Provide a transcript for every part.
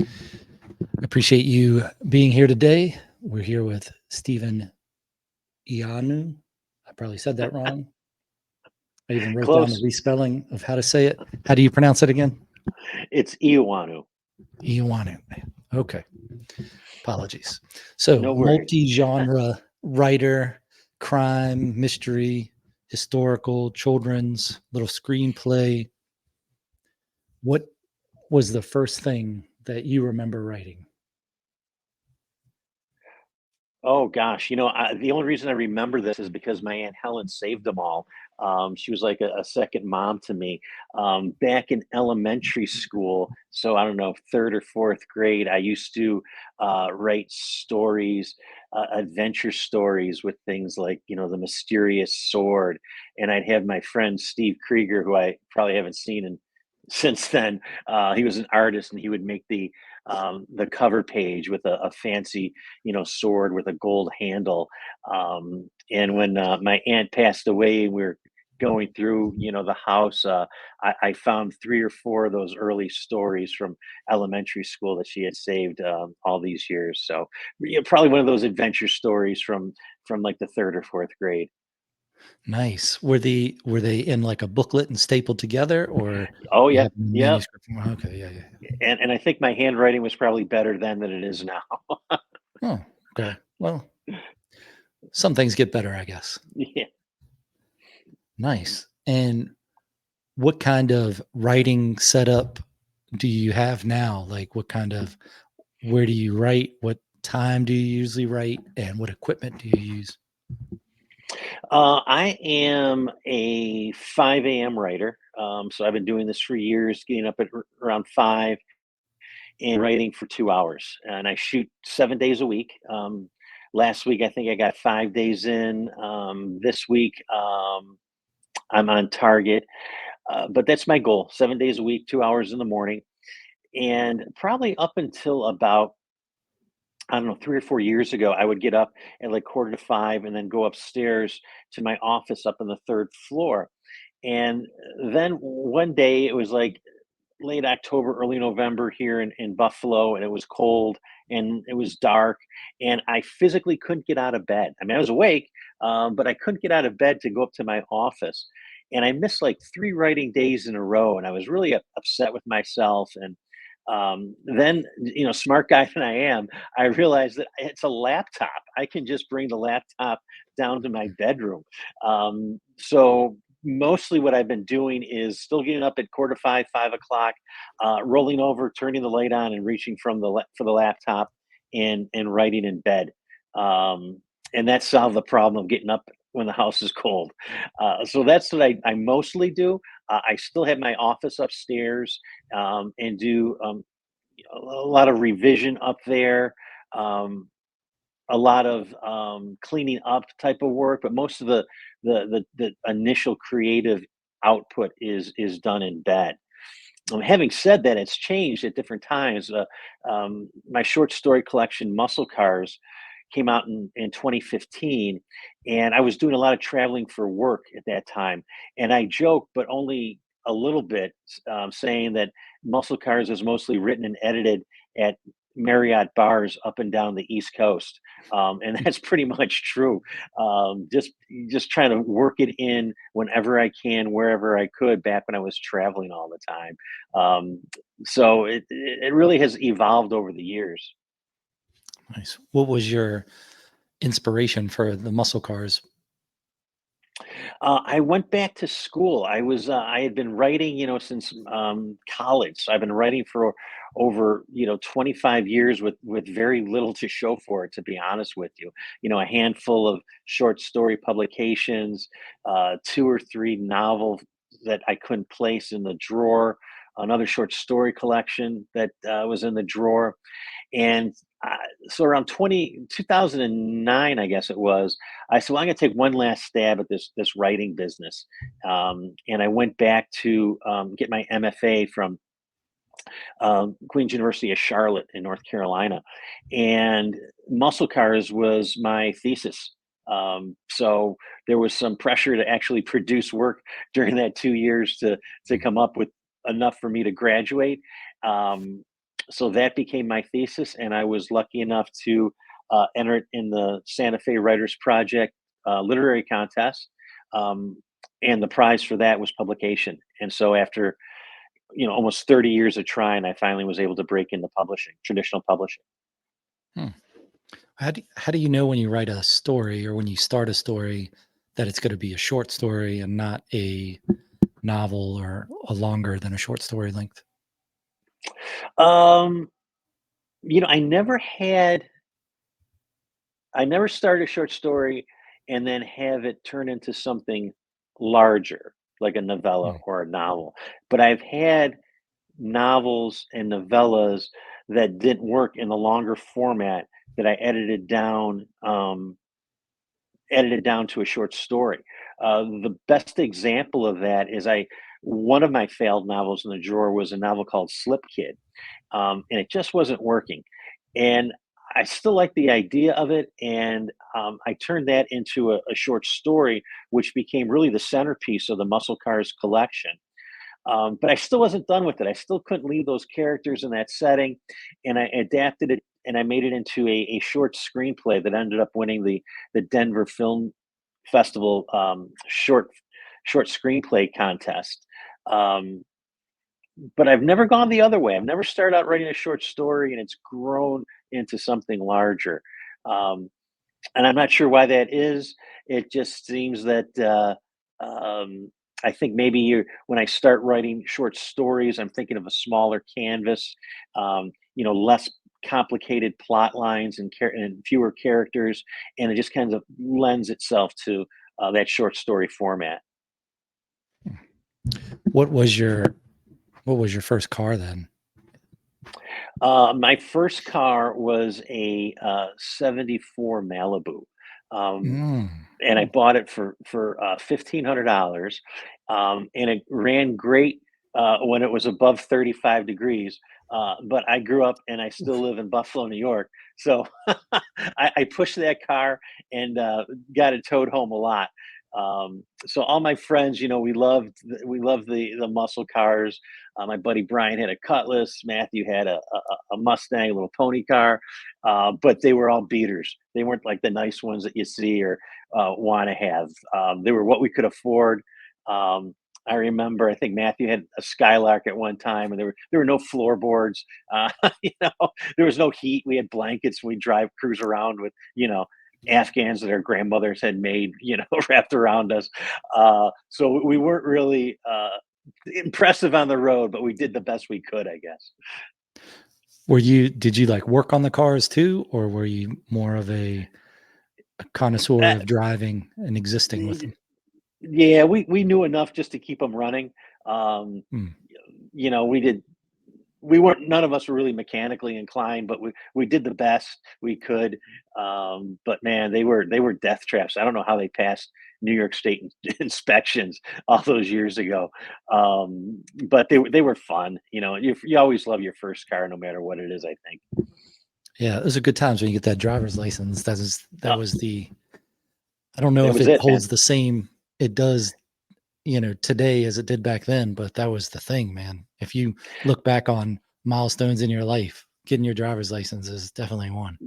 I appreciate you being here today. We're here with Stephen Eoannou. I probably said that wrong. I even wrote down the Close. respelling of how to say it. How do you pronounce it again? It's Eoannou. Eoannou. Okay. Apologies. So, No worries. multi-genre writer, crime, mystery, historical, children's, little screenplay. What was the first thing that you remember writing? Oh gosh, the only reason I remember this is because my Aunt Helen saved them all. She was like a second mom to me. Back in elementary school, so I don't know, third or fourth grade, I used to write stories, adventure stories with things like, the mysterious sword. And I'd have my friend Steve Krieger, who I probably haven't seen since then. He was an artist, and he would make the cover page with a fancy sword with a gold handle. And when my aunt passed away, we were going through, the house. I found three or four of those early stories from elementary school that she had saved all these years. So probably one of those adventure stories from like the third or fourth grade. Nice. Were they in like a booklet and stapled together, or Oh you yeah, have them in yeah. manuscript form? Okay, yeah, yeah, yeah. And I think my handwriting was probably better then than it is now. Oh, okay. Well, some things get better, I guess. Yeah. Nice. And what kind of writing setup do you have now? Like, where do you write? What time do you usually write? And what equipment do you use? I am a 5 a.m. writer. So I've been doing this for years, getting up at around 5 and writing for 2 hours. And I shoot 7 days a week. Last week, I think I got 5 days in. This week, I'm on target. But that's my goal: 7 days a week, 2 hours in the morning. And probably up until about, I don't know, 3 or 4 years ago, I would get up at like quarter to 5 and then go upstairs to my office up on the 3rd floor. And then one day it was like late October, early November here in Buffalo, and it was cold and it was dark, and I physically couldn't get out of bed. I mean, I was awake, but I couldn't get out of bed to go up to my office. And I missed like 3 writing days in a row, and I was really upset with myself. And then, smart guy than I am, I realized that it's a laptop. I can just bring the laptop down to my bedroom. So mostly what I've been doing is still getting up at quarter to 5, 5 o'clock, rolling over, turning the light on, and reaching for the laptop and writing in bed. Um, and that solved the problem of getting up when the house is cold. So that's what I mostly do. I still have my office upstairs, and do a lot of revision up there. Um, a lot of cleaning up type of work, but most of the initial creative output is done in bed. Having said that, it's changed at different times. My short story collection, Muscle Cars, came out in 2015, and I was doing a lot of traveling for work at that time. And I joke, but only a little bit, saying that Muscle Cars is mostly written and edited at Marriott bars up and down the East Coast, and that's pretty much true. Just trying to work it in whenever I can, wherever I could, back when I was traveling all the time. So it really has evolved over the years. Nice. What was your inspiration for the muscle cars? I went back to school. I had been writing, since college. So I've been writing for over 25 years with very little to show for it. To be honest with you, a handful of short story publications, two or three novels that I couldn't place in the drawer, another short story collection that was in the drawer, and uh, so around 2009, I guess it was, I said, well, I'm going to take one last stab at this writing business. And I went back to get my MFA from Queen's University of Charlotte in North Carolina. And muscle cars was my thesis. So there was some pressure to actually produce work during that 2 years to come up with enough for me to graduate. Um, So that became my thesis, and I was lucky enough to enter it in the Santa Fe Writers Project literary contest. Um, and the prize for that was publication. And so after almost 30 years of trying, I finally was able to break into publishing, traditional publishing. Hmm. How do you know when you write a story or when you start a story that it's going to be a short story and not a novel or a longer than a short story length? Um, I never started a short story and then have it turn into something larger, like a novella Hmm. or a novel. But I've had novels and novellas that didn't work in the longer format that I edited down to a short story. The best example of that is one of my failed novels in the drawer was a novel called Slip Kid, and it just wasn't working. And I still like the idea of it, and I turned that into a short story, which became really the centerpiece of the Muscle Cars collection. But I still wasn't done with it. I still couldn't leave those characters in that setting, and I adapted it and I made it into a short screenplay that ended up winning the Denver Film Festival short screenplay contest. Um, but I've never gone the other way. I've never started out writing a short story and it's grown into something larger. Um, and I'm not sure why that is. It just seems that I think maybe when I start writing short stories, I'm thinking of a smaller canvas, less complicated plot lines and fewer characters, and it just kind of lends itself to that short story format. What was your what was your first car then? My first car was a '74 Malibu. Um, Mm. and I bought it for $1,500, and it ran great when it was above 35 degrees. But I grew up and I still live in Buffalo, New York, so I pushed that car and got it towed home a lot. So all my friends, we loved the muscle cars. My buddy Brian had a Cutlass. Matthew had a Mustang, a little pony car, but they were all beaters. They weren't like the nice ones that you see or want to have. They were what we could afford. Um, I remember, I think Matthew had a Skylark at one time, and there were no floorboards. There was no heat. We had blankets. We drive cruise around with Afghans that our grandmothers had made, wrapped around us. So we weren't really impressive on the road, but we did the best we could, I guess. Did you like work on the cars too, or were you more of a connoisseur Uh, of driving and existing with them? yeah, we knew enough just to keep them running. Um, Hmm. we did. We weren't. None of us were really mechanically inclined, but we did the best we could. But man, they were death traps. I don't know how they passed New York State inspections all those years ago. But they were fun. You always love your first car, no matter what it is. I think. Yeah, those are good times when you get that driver's license. That Uh, was the I don't know that if was it it, man. holds the same it does, today as it did back then, but that was the thing, man. If you look back on milestones in your life, getting your driver's license is definitely one.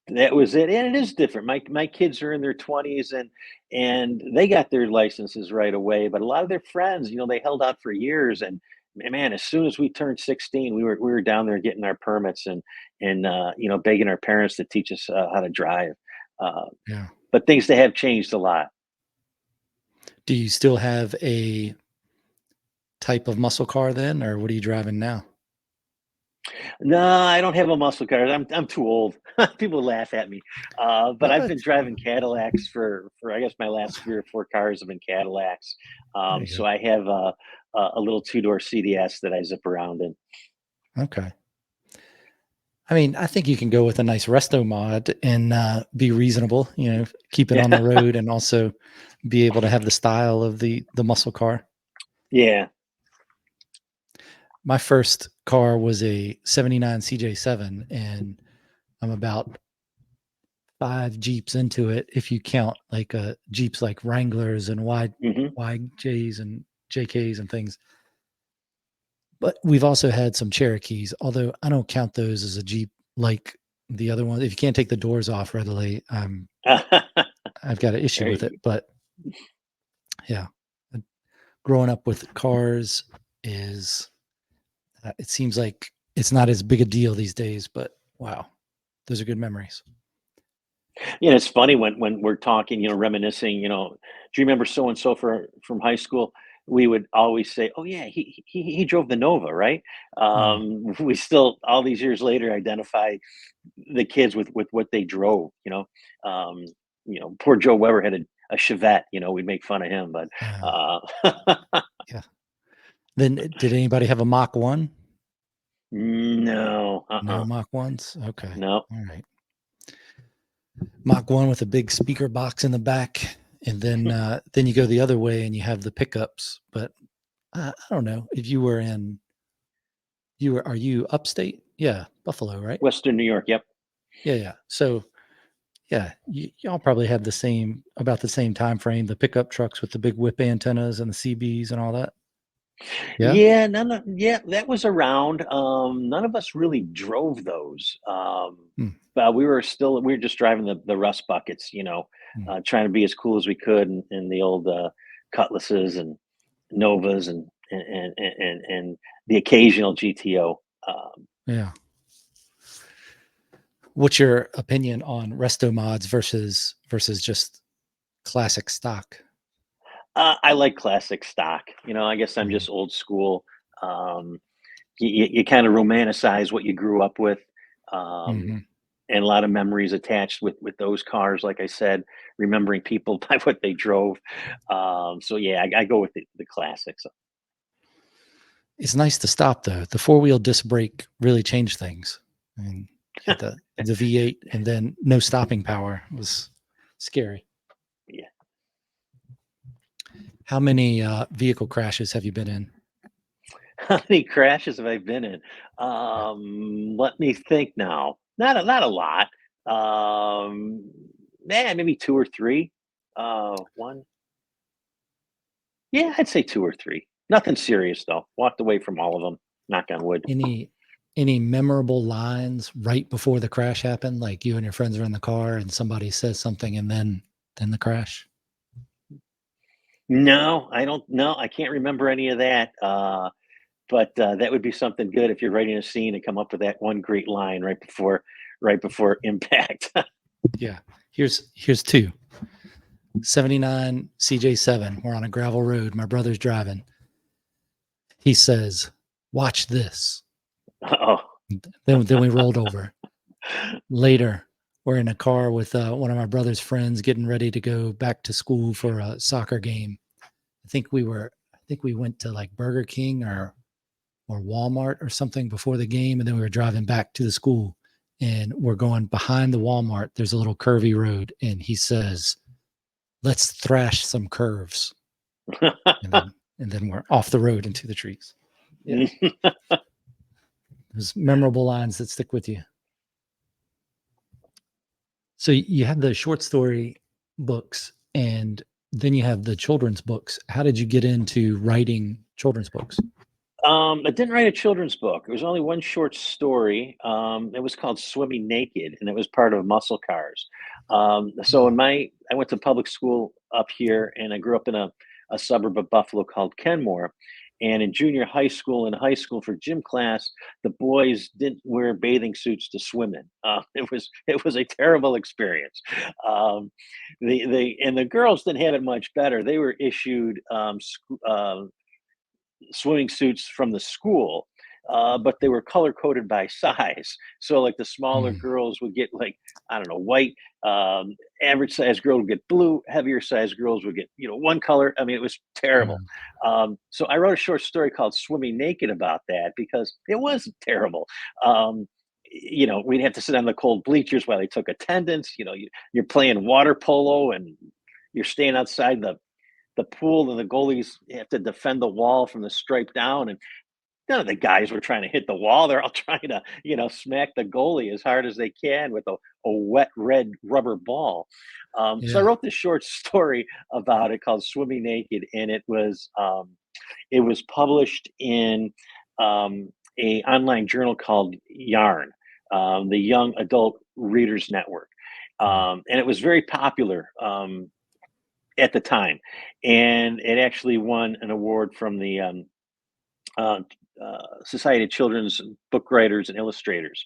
That was it, and it is different. My kids are in their 20s and they got their licenses right away, but a lot of their friends, they held out for years and man, as soon as we turned 16, we were down there getting our permits and begging our parents to teach us how to drive. Uh, Yeah. but things that have changed a lot. Do you still have a type of muscle car then, or what are you driving now? No, I don't have a muscle car. I'm too old. People laugh at me. But I've been What? driving Cadillacs for I guess my last 3 or 4 cars have been Cadillacs. There you So go. I have a little two-door CDS that I zip around in. Okay. I mean, I think you can go with a nice resto mod and be reasonable, keep it Yeah, on the road and also be able to have the style of the muscle car. yeah. My first car was a 79 CJ7 and I'm about 5 Jeeps into it if you count like Jeeps like Wranglers and Hmm. YJs and JKs and things. But we've also had some Cherokees, although I don't count those as a Jeep like the other one. If you can't take the doors off readily, I've got an issue There with you it. But yeah, uh, growing up with cars is it seems like it's not as big a deal these days. But wow, those are good memories. You know, it's funny when we're talking, reminiscing, do you remember so and so from high school? We would always say, "Oh yeah, he drove the Nova, right?" Mm, We still, all these years later, identify the kids with what they drove. Poor Joe Weber had a Chevette. We'd make fun of him, but yeah, uh, yeah. Then did anybody have a Mach 1? no, No Mach 1s? Okay. no. All right. Mach 1 with a big speaker box in the back, and then you go the other way and you have the pickups. But I don't know if are you upstate? Yeah, Buffalo, right? Western New York. Yep. Yeah, yeah. So, yeah, y'all probably had about the same time frame, the pickup trucks with the big whip antennas and the CBs and all that? Yeah? Yeah, yeah, that was around. None of us really drove those. Hmm, But we were just driving the rust buckets, hmm. trying to be as cool as we could in the old Cutlasses and Novas and the occasional GTO. Yeah. What's your opinion on resto mods versus just classic stock? I like classic stock. I guess I'm Mhm, just old school. Um, you kind of romanticize what you grew up with. Um, mhm. and a lot of memories attached with those cars. Like I said, remembering people by what they drove. So yeah, I go with the classics. It's nice to stop though. The four-wheel disc brake really changed things. I mean, you had the V8 and then no stopping power. It was scary. Yeah. How many vehicle crashes have you been in? How many crashes have I been in? Yeah. Let me think now. Not a lot. Maybe two or three. One. Yeah, I'd say two or three. Nothing serious though. Walked away from all of them. Knock on wood. Any any memorable lines right before the crash happened? Like you and your friends are in the car and somebody says something and then the crash? No, I don't. No, I can't remember any of that. But that would be something good if you're writing a scene and come up with that one great line right before impact. Yeah. Here's two. 79 CJ7. We're on a gravel road. My brother's driving. He says, "Watch this." Oh, Then we rolled over. Later, we're in a car with one of my brother's friends getting ready to go back to school for a soccer game. I think we went to like Burger King or Walmart or something before the game, and then we were driving back to the school, and we're going behind the Walmart. There's a little curvy road, and he says, "Let's thrash some curves," and then we're off the road into the trees. Yeah, those memorable lines that stick with you. So you have the short story books and then you have the children's books. How did you get into writing children's books? I didn't write a children's book. It was only one short story. It was called "Swimming Naked," and it was part of Muscle Cars. So Mm, I went to public school up here, and I grew up in a suburb of Buffalo called Kenmore. And in junior high school and high school for gym class, the boys didn't wear bathing suits to swim in. It was a terrible experience. Um, the girls didn't have it much better. They were issued swimming suits from the school, but they were color coded by size. So like the smaller mm, girls would get like, I don't know, white. Average size girl would get blue. Heavier size girls would get one color. I mean, it was terrible. mm, So I wrote a short story called "Swimming Naked" about that because it was terrible. We'd have to sit on the cold bleachers while they took attendance. You're playing water polo and you're staying outside the pool, and the goalies have to defend the wall from the stripe down, and none of the guys were trying to hit the wall. They're all trying to, smack the goalie as hard as they can with a wet red rubber ball. So I yeah. wrote this short story about it called "Swimming Naked," and it was published in a online journal called Yarn, the Young Adult Readers Network, Mm. and it was very popular at the time, and it actually won an award from the uh, Society of Children's Book Writers and Illustrators.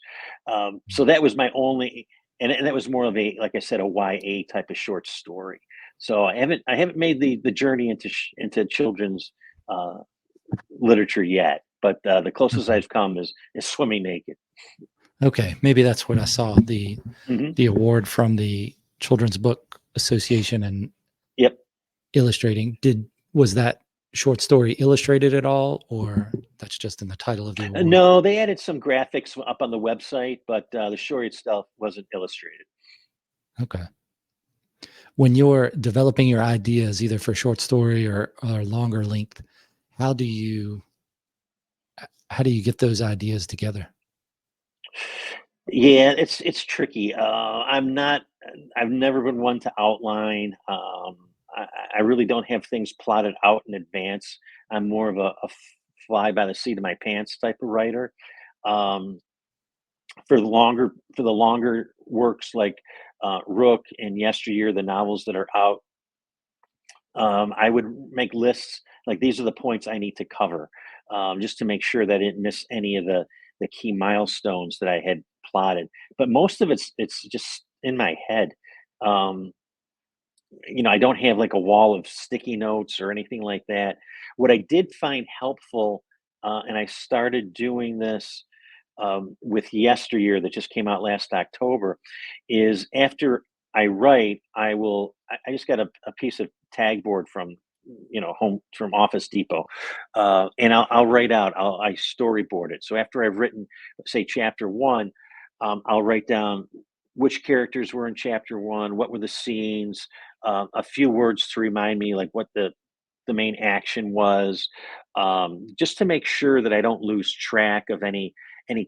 So that was my only, and that was more of a, like I said, a YA type of short story. So I haven't made the journey into children's uh, literature yet, but the closest Okay. I've come is Swimming Naked. Okay, maybe that's what I saw, Hmm. the award from the Children's Book Association and Yep. illustrating. Was that short story illustrated at all, or that's just in the title of the award? No, they added some graphics up on the website, but the story itself wasn't illustrated. Okay. When you're developing your ideas, either for short story or longer length, how do you how do you get those ideas together? Yeah, it's tricky. I'm not. I've never been one to outline. I really don't have things plotted out in advance. I'm more of a fly by the seat of my pants type of writer. Um, for the longer works like Rook and Yesteryear, the novels that are out, I would make lists like these are the points I need to cover, just to make sure that I didn't miss any of the key milestones that I had plotted. But most of it's just in my head. Um, I don't have like a wall of sticky notes or anything like that. What I did find helpful, and I started doing this with Yesteryear that just came out last October, is after I write, I just got a piece of tag board from home from Office Depot, and I'll write out. I storyboard it. So after I've written, say chapter one, I'll write down which characters were in chapter one, what were the scenes, a few words to remind me like what the main action was, just to make sure that I don't lose track of any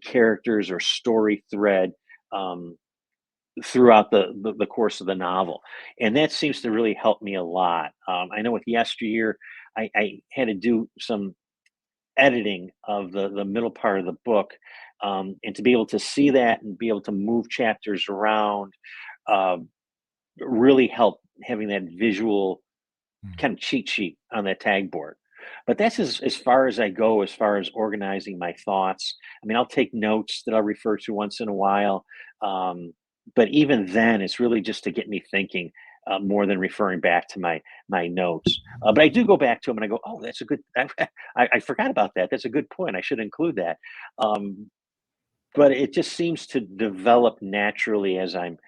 characters or story thread um, throughout the course of the novel, and that seems to really help me a lot. I know with Yesteryear, I had to do some editing of the middle part of the book, and to be able to see that and be able to move chapters around uh, really helped having that visual Mm. kind of cheat sheet on that tag board. But that's as far as I go as far as organizing my thoughts. I mean, I'll take notes that I'll refer to once in a while. But even then, it's really just to get me thinking more than referring back to my notes. But I do go back to them and I go, oh, that's a good. I forgot about that. That's a good point. I should include that. Um, but it just seems to develop naturally as I'm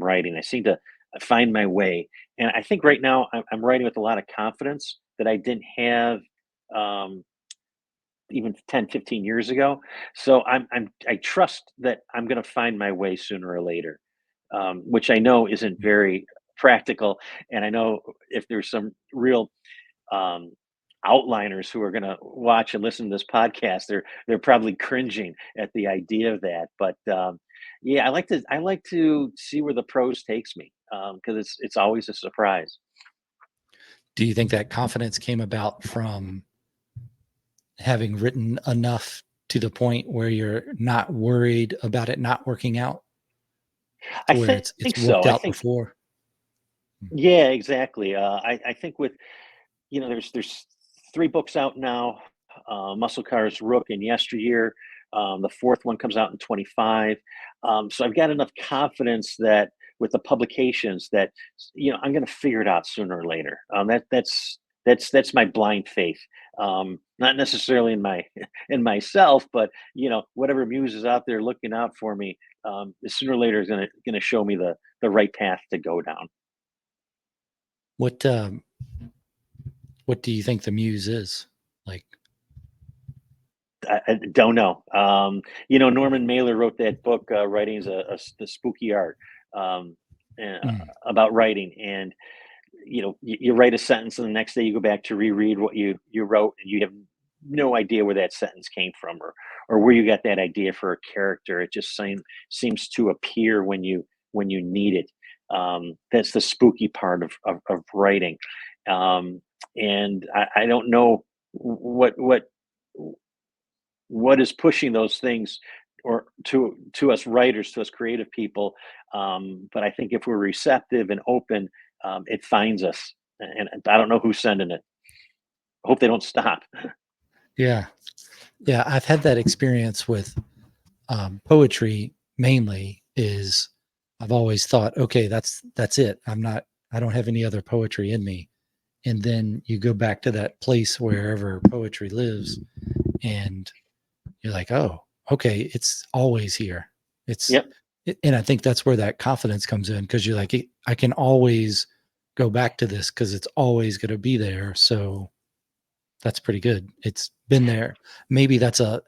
writing. I seem to find my way, and I think right now I'm writing with a lot of confidence that I didn't have um, even 10, 15 years ago. So I trust that I'm going to find my way sooner or later, which I know isn't very practical. And I know if there's some real um, outliners who are going to watch and listen to this podcast, they're probably cringing at the idea of that. But yeah, I like to see where the prose takes me, because it's always a surprise. Do you think that confidence came about from having written enough to the point where you're not worried about it not working out, I to where it's think worked so. I out think before? yeah, exactly. I think with there's three books out now: Muscle Cars, Rook, and Yesteryear. The fourth one comes out in 25. So I've got enough confidence that with the publications that I'm going to figure it out sooner or later. That's my blind faith. Not necessarily in my in myself, but whatever muse is out there looking out for me, sooner or later is going to show me the right path to go down. What what do you think the muse is? Like, I don't know. Norman Mailer wrote that book, "Writing is the Spooky Art," um, mm, about writing. And you write a sentence, and the next day you go back to reread what you wrote, and you have no idea where that sentence came from, or where you got that idea for a character. It just seems to appear when you need it. That's the spooky part of writing, and I don't know what what is pushing those things, or to us writers, to us creative people. But I think if we're receptive and open, it finds us. And I don't know who's sending it. I hope they don't stop. Yeah. Yeah. I've had that experience with poetry mainly. Is I've always thought, okay, that's it. I don't have any other poetry in me. And then you go back to that place wherever poetry lives, and you're like, oh, okay, it's always here. It's, Yep. and I think that's where that confidence comes in, because you're like, I can always go back to this because it's always going to be there. So that's pretty good. It's been there. Maybe that's a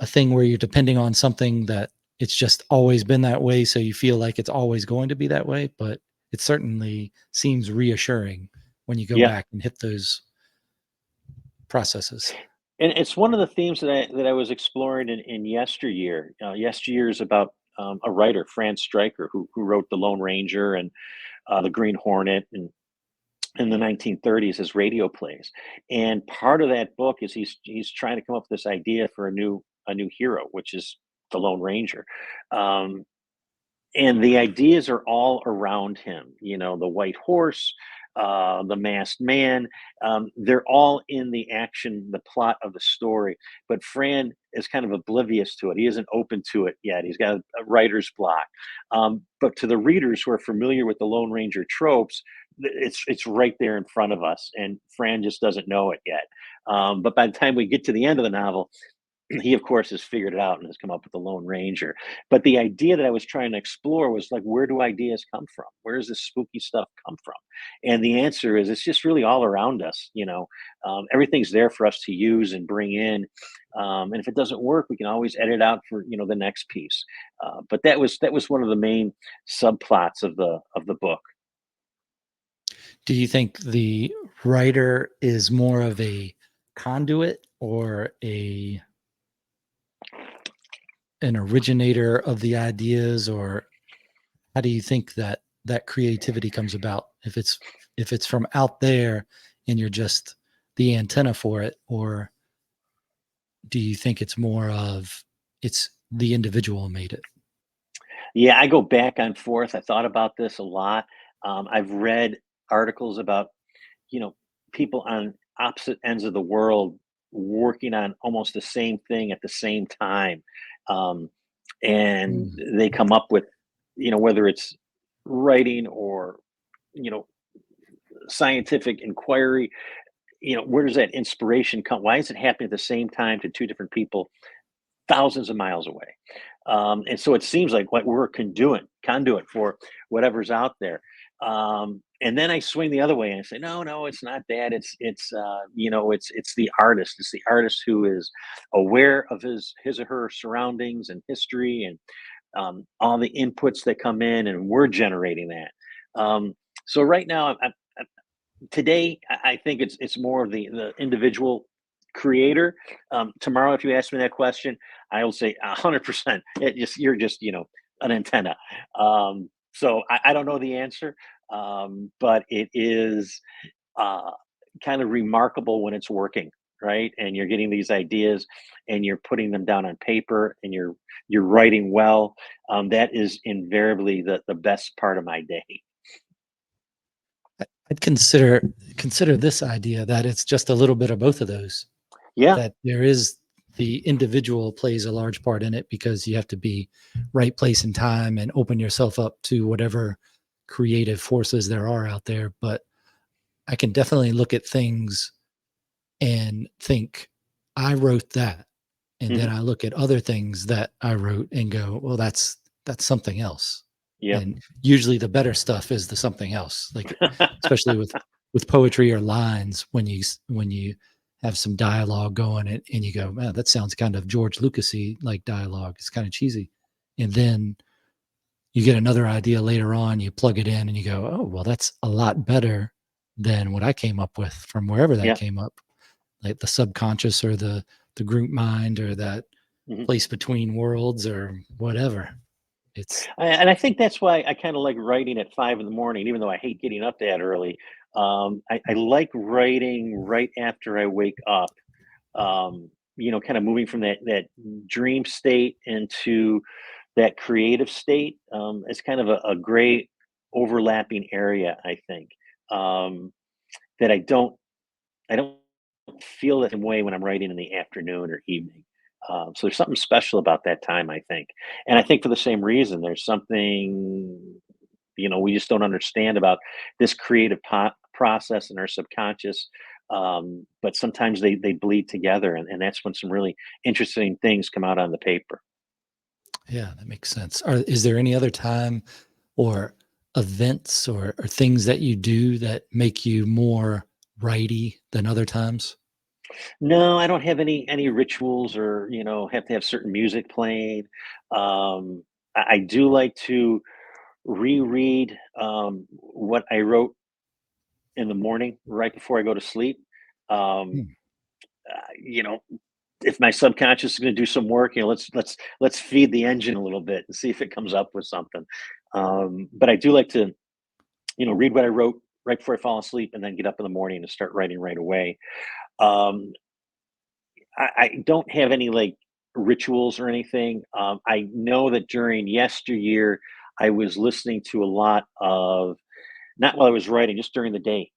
thing where you're depending on something that it's just always been that way, so you feel like it's always going to be that way. But it certainly seems reassuring when you go Yeah. back and hit those processes. And it's one of the themes that I was exploring in yesteryear. Yesteryear is about a writer, Franz Stryker, who wrote The Lone Ranger and The Green Hornet, and in the 1930s as radio plays. And part of that book is he's trying to come up with this idea for a new hero, which is the Lone Ranger. Um, and the ideas are all around him, the white horse, the masked man. They're all in the action, the plot of the story, but Fran is kind of oblivious to it. He isn't open to it yet. He's got a writer's block. But to the readers who are familiar with the Lone Ranger tropes, it's right there in front of us, and Fran just doesn't know it yet. But by the time we get to the end of the novel, he of course has figured it out and has come up with the Lone Ranger. But the idea that I was trying to explore was like, where do ideas come from? Where does this spooky stuff come from? And the answer is, it's just really all around us. Everything's there for us to use and bring in. And if it doesn't work, we can always edit out for the next piece. But that was one of the main subplots of the book. Do you think the writer is more of a conduit or a an originator of the ideas, or how do you think that that creativity comes about? If it's from out there and you're just the antenna for it, or do you think it's more of it's the individual made it? Yeah, I go back and forth. I thought about this a lot. I've read articles about you know, people on opposite ends of the world working on almost the same thing at the same time. Um, and Mm, they come up with, whether it's writing or, you know, scientific inquiry, where does that inspiration come? Why is it happening at the same time to two different people thousands of miles away? And so it seems like what we're a conduit for whatever's out there. And then I swing the other way and I say, no, no, it's not that. It's the artist. It's the artist who is aware of his or her surroundings and history, and all the inputs that come in, and we're generating that. So right now, today, I think it's more of the individual creator. Tomorrow, if you ask me that question, I will say 100%. You're just an antenna. So I don't know the answer, but it is uh, kind of remarkable when it's working, right? And you're getting these ideas, and you're putting them down on paper, and you're writing well. That is invariably the best part of my day. I'd consider this idea that it's just a little bit of both of those. Yeah. That there is the individual plays a large part in it, because you have to be right place and time and open yourself up to whatever creative forces there are out there. But I can definitely look at things and think, I wrote that. And then Hmm. I look at other things that I wrote and go, well, that's something else. Yep. And usually the better stuff is the something else. Like, especially with poetry or lines, when you have some dialogue going, and you go, man, that sounds kind of George Lucasy like dialogue. It's kind of cheesy. And then you get another idea later on, you plug it in and you go, oh, well, that's a lot better than what I came up with from wherever that Yeah. came up, like the subconscious or the group mind or that Mhm. place between worlds or whatever. It's And I think that's why I kind of like writing at 5 in the morning, even though I hate getting up that early. I like writing right after I wake up, Kind of moving from that dream state into that creative state. It's kind of a great overlapping area, I think, that I don't feel the same way when I'm writing in the afternoon or evening. So there's something special about that time, I think. And I think for the same reason, there's something, we just don't understand about this creative process in our subconscious. But sometimes they bleed together, and that's when some really interesting things come out on the paper. Yeah, that makes sense. Is there any other time or events or things that you do that make you more righty than other times? No, I don't have any rituals or have to have certain music playing. I do like to reread what I wrote in the morning right before I go to sleep. Um, Hmm. you know, if my subconscious is going to do some work, let's feed the engine a little bit and see if it comes up with something. But I do like to read what I wrote right before I fall asleep, and then get up in the morning and start writing right away. Um, I don't have any like rituals or anything. I know that during yesteryear, I was listening to a lot of, not while I was writing, just during the day,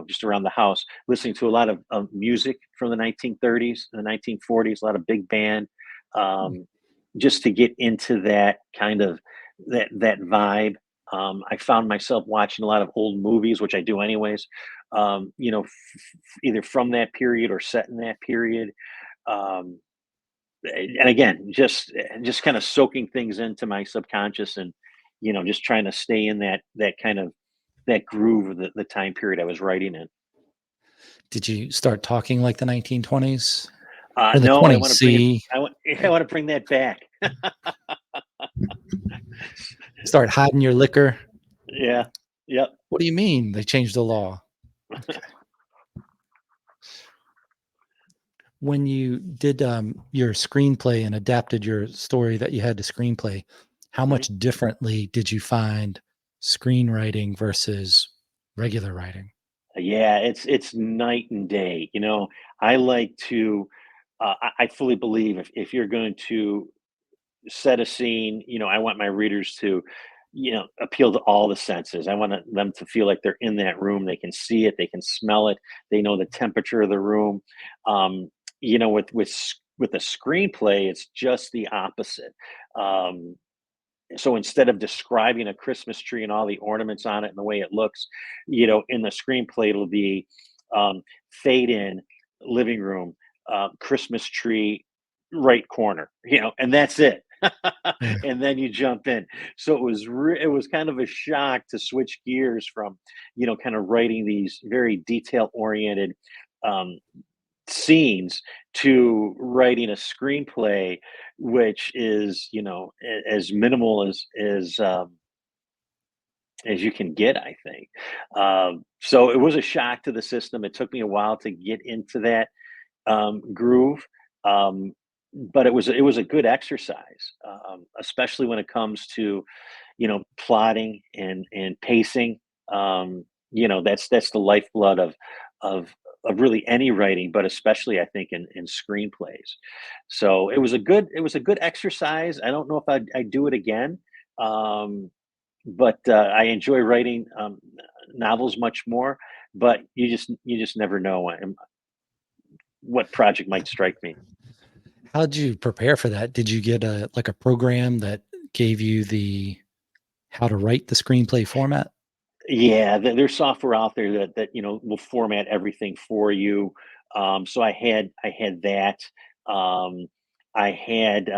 just around the house, listening to a lot of music from the 1930s and the 1940s, a lot of big band, Hmm. um, just to get into that kind of that vibe. I found myself watching a lot of old movies, which I do anyways. Either from that period or set in that period. Um, and again, just kind of soaking things into my subconscious, and just trying to stay in that kind of that groove of the time period I was writing in. Did you start talking like the 1920s or the No, I 20s? want to bring it. See, I want. I want to bring that back. start hiding your liquor. Yeah. Yep. What do you mean they changed the law? Okay. When you did your screenplay and adapted your story that you had to screenplay, how Mhm. much differently did you find screenwriting versus regular writing? Yeah, it's night and day. I like to. I fully believe if you're going to set a scene, I want my readers to, appeal to all the senses. I want them to feel like they're in that room. They can see it, they can smell it, they know the temperature of the room. With a screenplay, it's just the opposite. Um, so instead of describing a Christmas tree and all the ornaments on it and the way it looks, in the screenplay it'll be fade in, living room, Christmas tree, right corner, and that's it. Yeah. And then you jump in. So it was kind of a shock to switch gears from, kind of writing these very detail oriented um, scenes to writing a screenplay, which is, as minimal as you can get, I think. So it was a shock to the system. It took me a while to get into that groove. Um, but it was a good exercise, especially when it comes to plotting and pacing. That's the lifeblood of of really any writing, but especially I think in screenplays. So it was a good exercise. I don't know if I'd do it again. Um, but I enjoy writing novels much more. But you just never know what project might strike me. How'd you prepare for that? Did you get a program that gave you the how to write the screenplay format? Yeah, there's software out there that will format everything for you. So I had that. Um, I had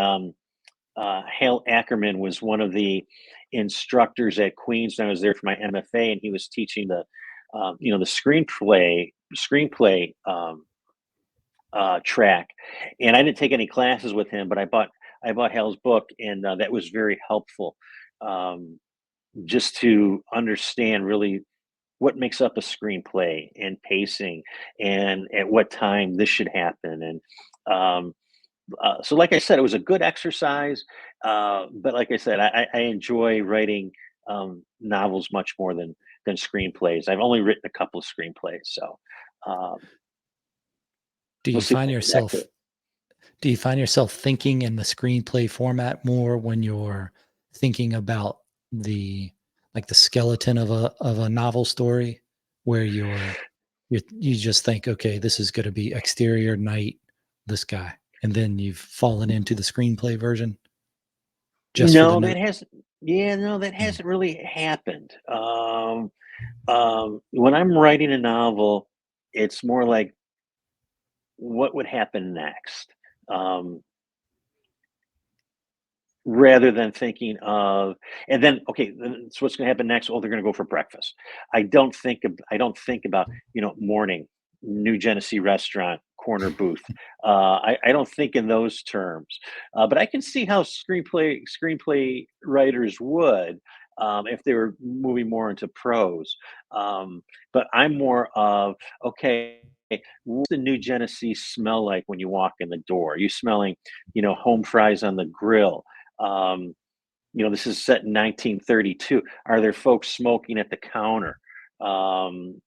Hal Ackerman was one of the instructors at Queens when I was there for my MFA, and he was teaching the screenplay track. And I didn't take any classes with him, but I bought Hal's book, and that was very helpful, um, just to understand really what makes up a screenplay and pacing, and at what time this should happen. And so, like I said, it was a good exercise. But like I said, I enjoy writing novels much more than screenplays. I've only written a couple of screenplays, so um, Do We'll you see find when I get back to yourself it. do you find yourself thinking in the screenplay format more when you're thinking about the like the skeleton of a novel story where you just think, okay, this is going to be exterior night, this guy, and then you've fallen into the screenplay version just for the No, note. that hasn't. Yeah, no, that Mm, hasn't really happened. When I'm writing a novel, it's more like what would happen next. Um, Rather than thinking of and then, okay, then so what's gonna happen next? Oh, they're gonna go for breakfast. I don't think about, morning, New Genesee restaurant, corner booth. I don't think in those terms. But I can see how screenplay writers would, if they were moving more into prose. But I'm more of, okay, what's the New Genesee smell like when you walk in the door? Are you smelling, home fries on the grill? Um, this is set in 1932. Are there folks smoking at the counter? Um,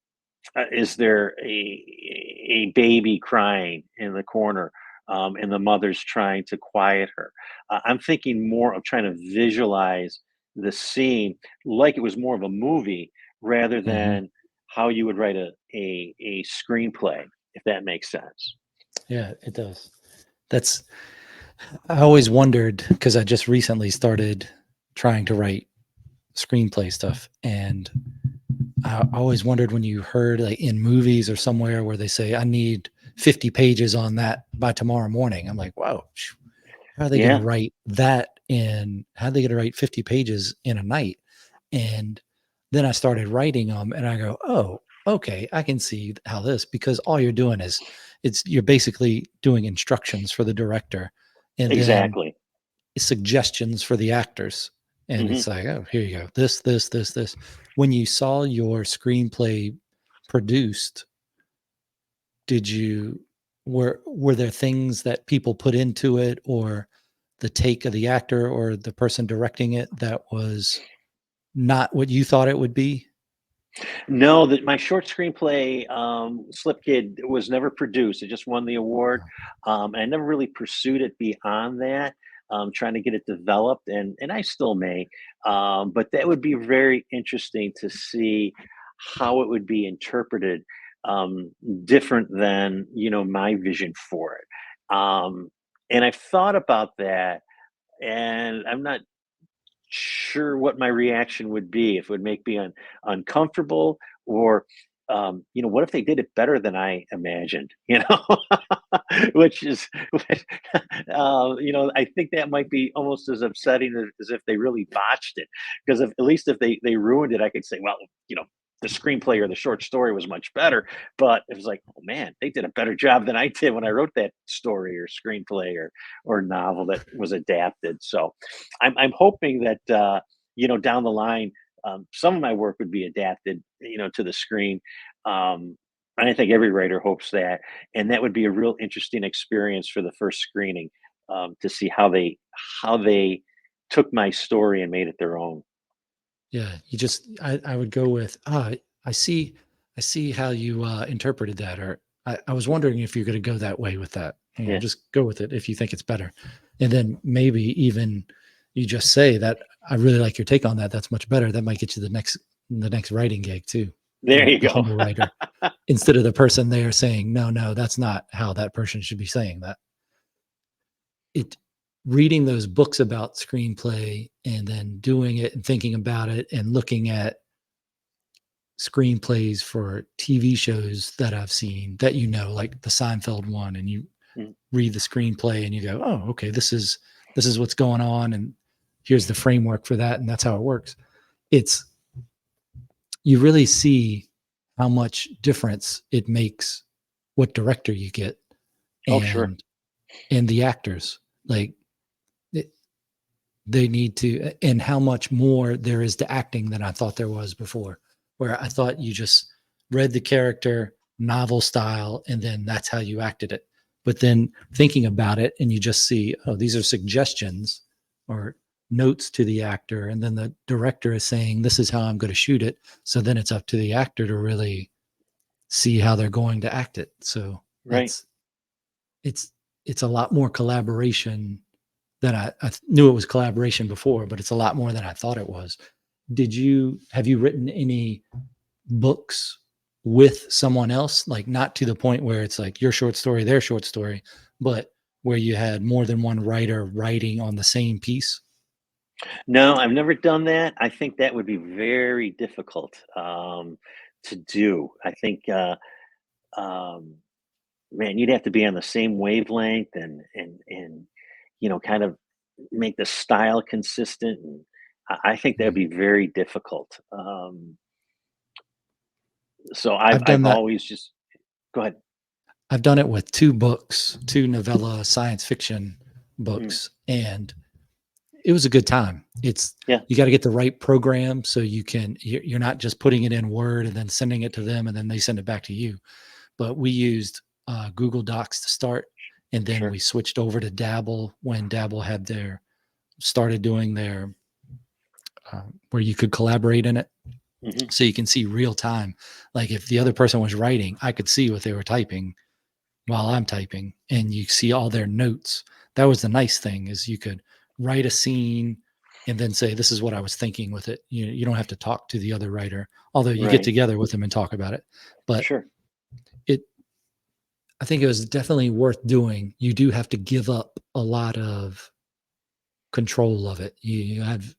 is there a baby crying in the corner, and the mother's trying to quiet her? I'm thinking more of trying to visualize the scene like it was more of a movie rather mhm. than how you would write a screenplay, if that makes sense. Yeah, it does. That's I always wondered because I just recently started trying to write screenplay stuff, and I always wondered when you heard like in movies or somewhere where they say, I need 50 pages on that by tomorrow morning. I'm like, wow, how are they going to Yeah, write that in? How are they going to write 50 pages in a night? And then I started writing them and I go, oh, okay, I can see how this, because all you're doing is you're basically doing instructions for the director and then exactly. suggestions for the actors. And Hmm. it's like, oh, here you go. This. When you saw your screenplay produced, did you were there things that people put into it or the take of the actor or the person directing it that was not what you thought it would be? No, that my short screenplay, Slip Kid, was never produced. It just won the award. I never really pursued it beyond that, trying to get it developed, and I still may. But that would be very interesting to see how it would be interpreted, um, different than my vision for it. And I've thought about that, and I'm not sure what my reaction would be, if it would make me uncomfortable or what if they did it better than I imagined, which is I think that might be almost as upsetting as if they really botched it, because if at least if they ruined it I could say, well, the screenplay or the short story was much better. But it was like, oh man, they did a better job than I did when I wrote that story or screenplay or novel that was adapted. So I'm hoping that down the line, some of my work would be adapted, to the screen. And I think every writer hopes that, and that would be a real interesting experience for the first screening, to see how they took my story and made it their own. Yeah, I would go with, I see I see how you interpreted that, or I was wondering if you're going to go that way with that. Yeah, Just go with it if you think it's better. And then maybe even you just say that I really like your take on that. That's much better. That might get you the next writing gig too. there you The go. humble writer. Instead of the person there saying, no, no, that's not how that person should be saying that. It Reading those books about screenplay and then doing it and thinking about it and looking at screenplays for TV shows that I've seen that like the Seinfeld one, and you Mm, read the screenplay and you go, "Oh, okay, this is what's going on, and here's the framework for that, and that's how it works." It's You really see how much difference it makes what director you get oh, sure. and the actors. Like it, they need to, and how much more there is to acting than I thought there was before, where I thought you just read the character novel style and then that's how you acted it. But then thinking about it and you just see, oh, these are suggestions or notes to the actor. And then the director is saying, this is how I'm going to shoot it. So then it's up to the actor to really see how they're going to act it. So Right. that's it's it's a lot more collaboration than knew it was collaboration before, but it's a lot more than I thought it was. Have you written any books with someone else? Like not to the point where it's like your short story, their short story, but where you had more than one writer writing on the same piece? No, I've never done that. I think that would be very difficult to do. I think, um, man, you'd have to be on the same wavelength and kind of make the style consistent. And I think that'd Mhm. be very difficult. So I've I've done I've that. always just go ahead. I've done it with 2 books, 2 novella science fiction Mm, books, and it was a good time. It's yeah, you gotta get the right program so you're not just putting it in Word and then sending it to them and then they send it back to you. But we used, Google Docs to start, and then sure. we switched over to Dabble when Dabble had started doing their, where you could collaborate in it, Hmm. so you can see real time. Like, if the other person was writing, I could see what they were typing while I'm typing, and you see all their notes. That was the nice thing is you could write a scene and then say, "This is what I was thinking with it." You don't have to talk to the other writer, although you get Right. together with them and talk about it. But Sure. it I think it was definitely worth doing. You do have to give up a lot of control of it. You have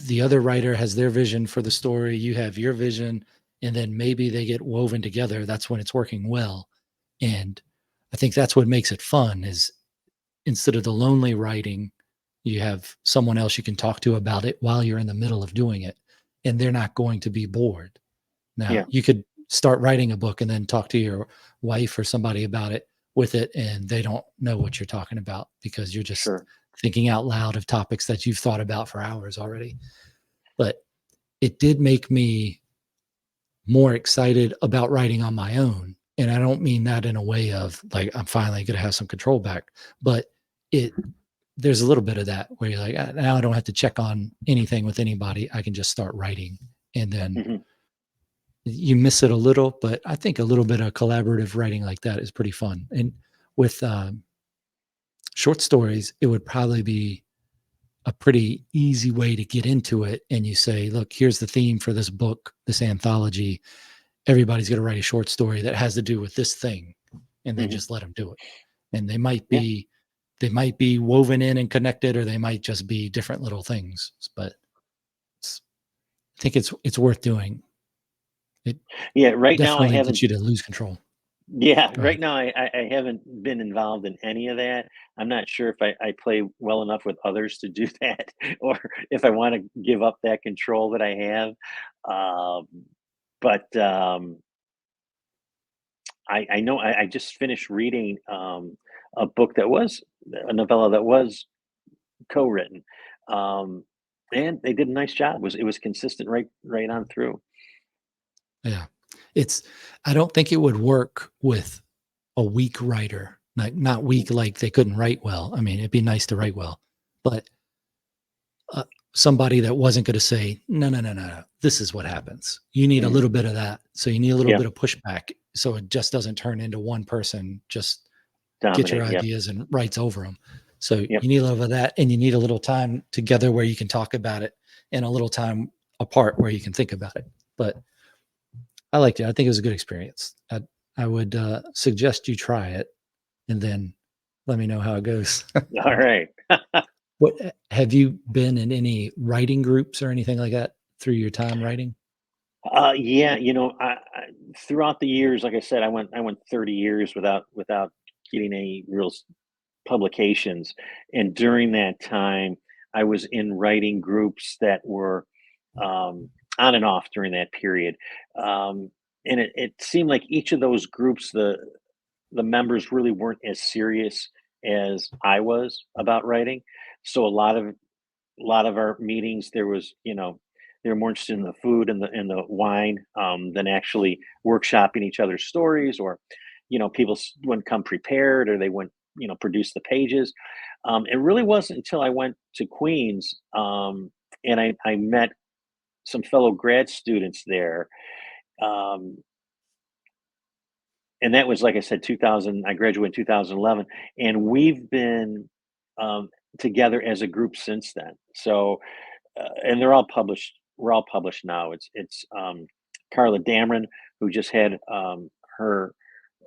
the other writer has their vision for the story, you have your vision, and then maybe they get woven together. That's when it's working well. And I think that's what makes it fun is instead of the lonely writing, you have someone else you can talk to about it while you're in the middle of doing it, and they're not going to be bored. Now, Yeah. you could start writing a book and then talk to your wife or somebody about it with it, and they don't know what you're talking about because you're just Sure. thinking out loud of topics that you've thought about for hours already. But it did make me more excited about writing on my own. And I don't mean that in a way of like I'm finally going to have some control back, but it there's a little bit of that where you're like, Now I don't have to check on anything with anybody. I can just start writing." And then Hmm. you miss it a little, but I think a little bit of collaborative writing like that is pretty fun. And with short stories, it would probably be a pretty easy way to get into it. And you say, look, here's the theme for this book, this anthology. Everybody's going to write a short story that has to do with this thing, and then Hmm. just let them do it. And Yeah. they might be woven in and connected, or they might just be different little things. But it's, I think it's worth doing. It Yeah. Right now, I definitely haven't. gets you to lose control. Yeah, Go ahead. right now I haven't been involved in any of that. I'm not sure if I play well enough with others to do that, or if I want to give up that control that I have. Um, but I know I just finished reading a book that was a novella that was co-written, um, and they did a nice job. It was consistent right on through. Yeah. It's I don't think it would work with a weak writer. Like not weak like they couldn't write well. I mean, it'd be nice to write well. But uh, somebody that wasn't going to say, "No, no, no, no, no. This is what happens." You need a Mhm. little bit of that. So you need a little Yeah, bit of pushback so it just doesn't turn into one person just get your dominate. Yep, ideas and writes over them. So yep. you need a little of that and you need a little time together where you can talk about it and a little time apart where you can think about it. But I liked it. I think it was a good experience. I would suggest you try it and then let me know how it goes. All right. Have you been in any writing groups or anything like that through your time writing? Yeah, throughout the years, like I said, I went 30 years without getting any real publications, and during that time, I was in writing groups that were um, on and off during that period, um, and it seemed like each of those groups, the members really weren't as serious as I was about writing, so a lot of our meetings, there was, they were more interested in the food and the wine than actually workshopping each other's stories, or, people wouldn't come prepared, or they wouldn't, produce the pages. It really wasn't until I went to Queens, and I met some fellow grad students there, um, and that was, like I said, 2000. I graduated in 2011, and we've been um, together as a group since then. So, and they're all published. We're all published now. It's Carla Dameron, who just had her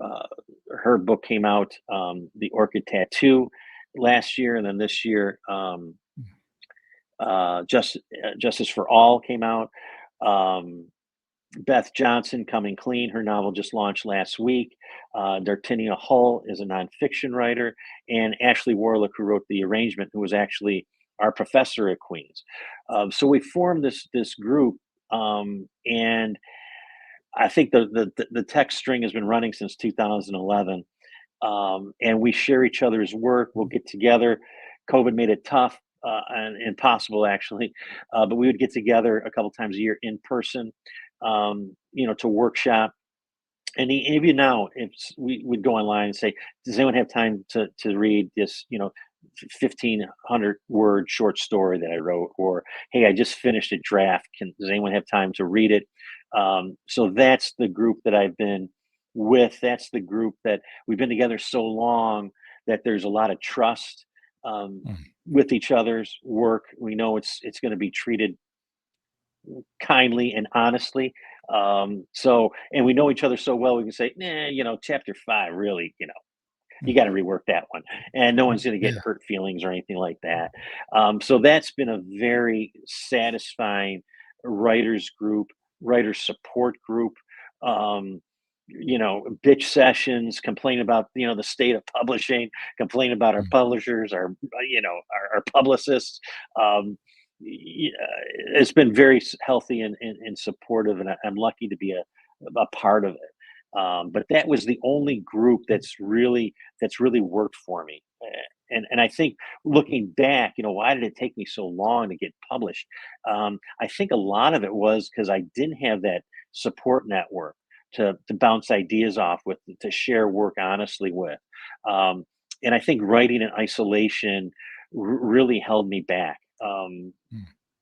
uh, her book came out, The Orchid Tattoo, last year, and then this year, Justice for All came out. Um, Beth Johnson, Coming Clean, her novel just launched last week. Dartinia Hull is a nonfiction writer, and Ashley Warlick, who wrote The Arrangement, who was actually our professor at Queens. So we formed this group, and I think the text string has been running since 2011, and we share each other's work. We'll get together. COVID made it tough and impossible, actually, but we would get together a couple times a year in person, to workshop. And even now, if we would go online and say, "Does anyone have time to read this, 1,500 word short story that I wrote?" Or, "Hey, I just finished a draft. Does anyone have time to read it?" So that's the group that I've been with. That's the group that we've been together so long that there's a lot of trust Mm. with each other's work. We know it's going to be treated kindly and honestly. And we know each other so well, we can say, nah, chapter five, really, you got to Mm. rework that one. And no one's going to get Yeah. hurt feelings or anything like that. So that's been a very satisfying writers group, writers support group. Um, bitch sessions, complain about, the state of publishing, complain about our Mm. publishers, our publicists. Um, it's been very healthy and supportive, and I'm lucky to be a part of it. But that was the only group that's really worked for me. And I think looking back, why did it take me so long to get published? I think a lot of it was because I didn't have that support network to bounce ideas off with, to share work honestly with. Um, and I think writing in isolation really held me back. Mm.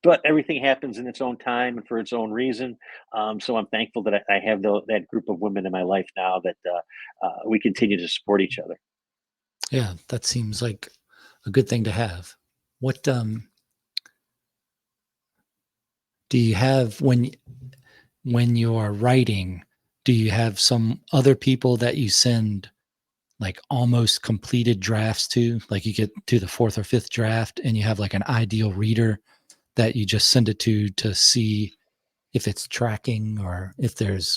But everything happens in its own time and for its own reason. So I'm thankful that I have that group of women in my life now that we continue to support each other. Yeah, that seems like a good thing to have. What do you have when you are writing? Do you have some other people that you send like almost completed drafts to? Like you get to the fourth or fifth draft and you have like an ideal reader that you just send it to see if it's tracking or if there's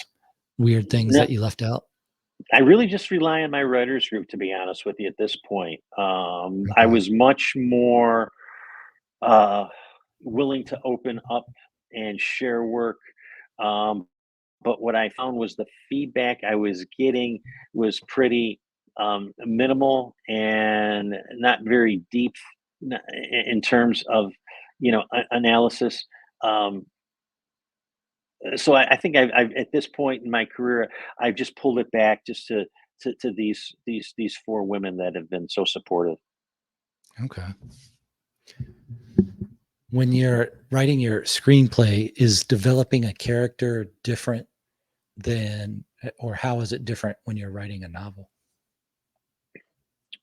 weird things No, that you left out? I really just rely on my writers group, to be honest with you, at this point. I Okay. was much more uh, willing to open up and share work. Um, but what I found was the feedback I was getting was pretty minimal and not very deep in terms of, analysis. Um, so I think I've at this point in my career, I've just pulled it back just to these four women that have been so supportive. Okay. When you're writing your screenplay, is developing a character different than, or how is it different when you're writing a novel?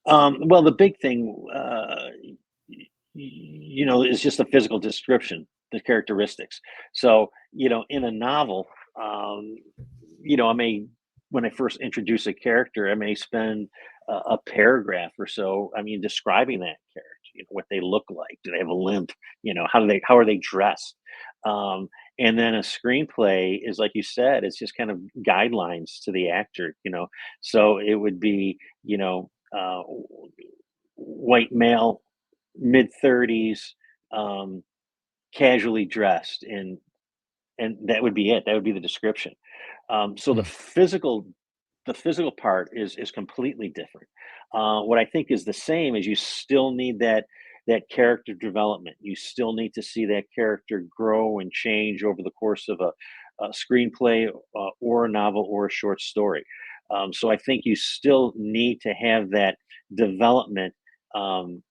Well, the big thing, is just the physical description, the characteristics. So, in a novel, um, I may, when I first introduce a character, I may spend a paragraph or so, I mean, describing that character, what they look like. Do they have a limp? How are they dressed? Um, and then a screenplay is, like you said, it's just kind of guidelines to the actor. So it would be, white male, mid 30s, um, casually dressed, and that would be it. That would be the description. So the Mm. physical part is completely different. What I think is the same is you still need that character development. You still need to see that character grow and change over the course of a screenplay, or a novel or a short story. So I think you still need to have that development, um,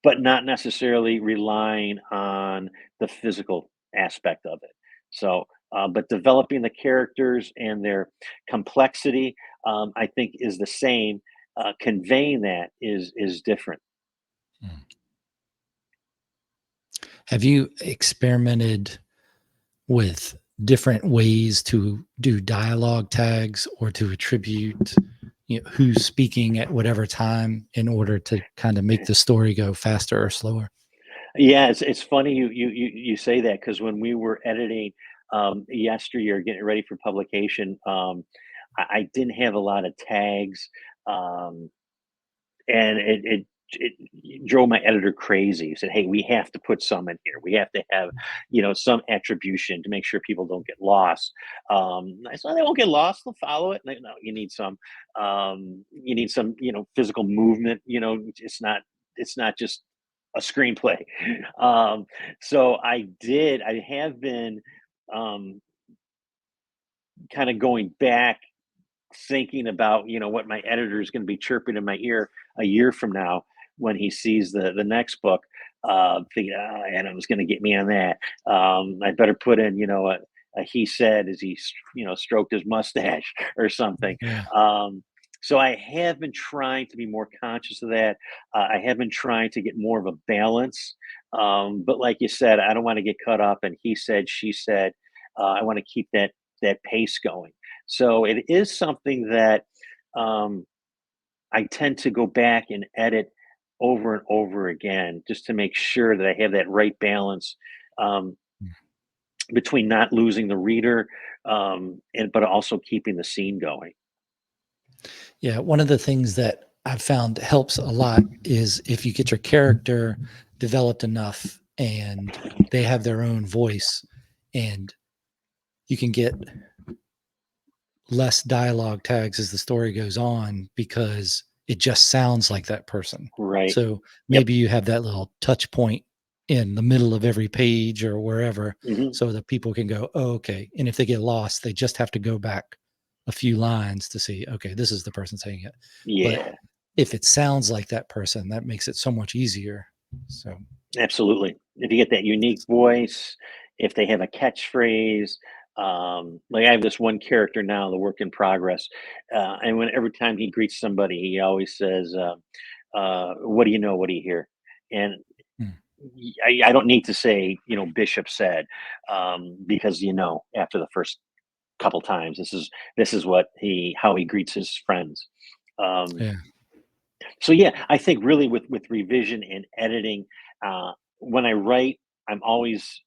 but not necessarily relying on the physical aspect of it. So But developing the characters and their complexity, I think, is the same. Conveying that is different. Mm. Have you experimented with different ways to do dialogue tags or to attribute, who's speaking at whatever time in order to kind of make the story go faster or slower? Yeah, it's funny you say that because when we were editing yesteryear, getting ready for publication, I didn't have a lot of tags. Um, and it drove my editor crazy. He said, "Hey, we have to put some in here. We have to have, some attribution to make sure people don't get lost." I said, "They won't get lost. They'll follow it." Like, no, you need some. You need some, physical movement. It's not just a screenplay. Um, so I did. I have been um, kind of going back thinking about what my editor is going to be chirping in my ear a year from now when he sees the next book, thinking, oh, Adam's going to get me on that. I better put in a he said as he stroked his mustache or something. Yeah. So I have been trying to be more conscious of that. I have been trying to get more of a balance, but like you said, I don't want to get caught up and he said she said. I want to keep that pace going. So it is something that um, I tend to go back and edit over and over again just to make sure that I have that right balance um, between not losing the reader and but also keeping the scene going. Yeah, one of the things that I've found helps a lot is if you get your character developed enough and they have their own voice, and you can get less dialogue tags as the story goes on because it just sounds like that person. Right. So Yep. maybe you have that little touch point in the middle of every page or wherever Hmm. so that people can go, oh, okay. And if they get lost, they just have to go back a few lines to see, okay, this is the person saying it. But Yeah. if it sounds like that person, that makes it so much easier. So, Absolutely. If you get that unique voice, if they have a catchphrase, like I have this one character now, the work in progress, and when every time he greets somebody, he always says, "What do you know? What do you hear?" And mm, I don't need to say, Bishop said, because after the first couple times, this is what he how he greets his friends. Um, yeah. so yeah, I think really with revision and editing, when I write, I'm always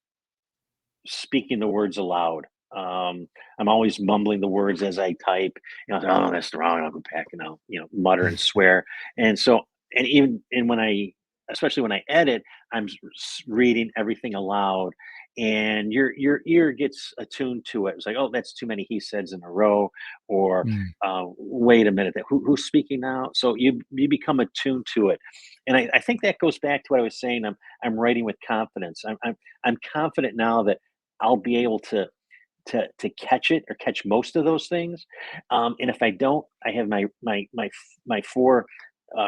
speaking the words aloud. I'm always mumbling the words as I type. Oh, that's wrong. I'll go back and I'll mutter and swear. And so, and when especially when I edit, I'm reading everything aloud, and your ear gets attuned to it. It's like, oh, that's too many he says in a row, or Mm. wait a minute, who's speaking now? So you become attuned to it, and I think that goes back to what I was saying. I'm writing with confidence. I'm confident now that I'll be able to catch it or catch most of those things. And if I don't, I have my four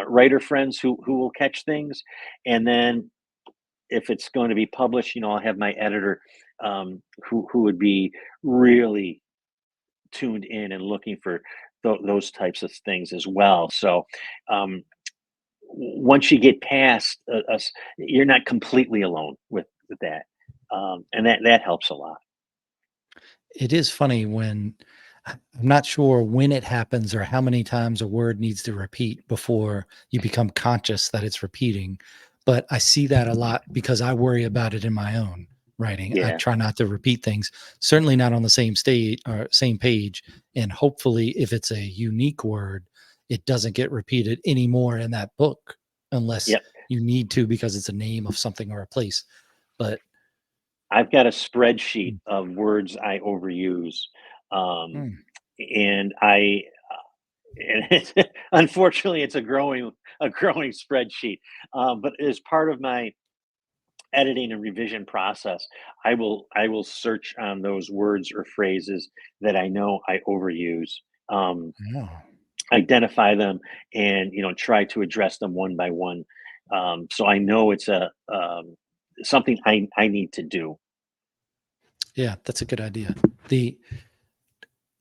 writer friends who will catch things, and then if it's going to be published, I'll have my editor who would be really tuned in and looking for those types of things as well. So um, once you get past us, you're not completely alone with that, and that helps a lot. It is funny when I'm not sure when it happens or how many times a word needs to repeat before you become conscious that it's repeating. But I see that a lot because I worry about it in my own writing. I Yeah. try not to repeat things, certainly not on the same stage or same page. And hopefully, if it's a unique word, it doesn't get repeated anymore in that book unless Yep. you need to because it's a name of something or a place. But I've got a spreadsheet mm, of words I overuse, um, mm, and and unfortunately, it's a growing spreadsheet. But as part of my editing and revision process, I will search on those words or phrases that I know I overuse, yeah. identify them, and try to address them one by one. So I know it's a something I need to do. Yeah, that's a good idea. The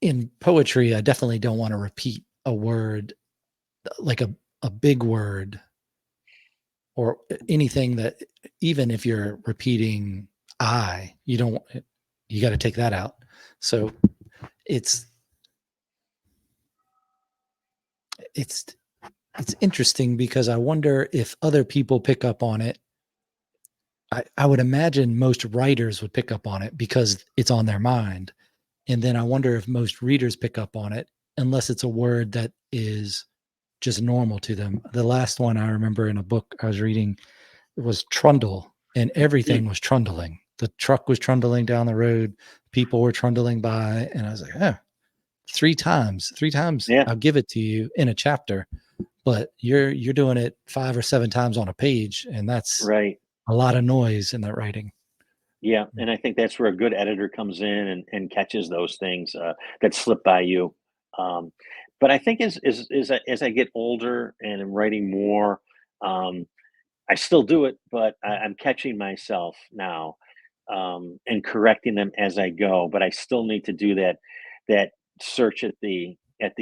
In poetry, I definitely don't want to repeat a word like a big word or anything that even if you're repeating I, you don't you got to take that out. So it's it's it's interesting because I wonder if other people pick up on it. I would imagine most writers would pick up on it because it's on their mind. And then I wonder if most readers pick up on it unless it's a word that is just normal to them. The last one I remember in a book I was reading was trundle, and Mm, everything was trundling. The truck was trundling down the road, people were trundling by, and I was like, "Oh, three times yeah, I'll give it to you in a chapter, but you're doing it 5 or 7 times on a page, and that's right. a lot of noise in that writing." Yeah, and I think that's where a good editor comes in and catches those things that slip by you. Um, but I think as I get older and I'm writing more, um, I still do it, but I'm catching myself now and correcting them as I go. But I still need to do that search at the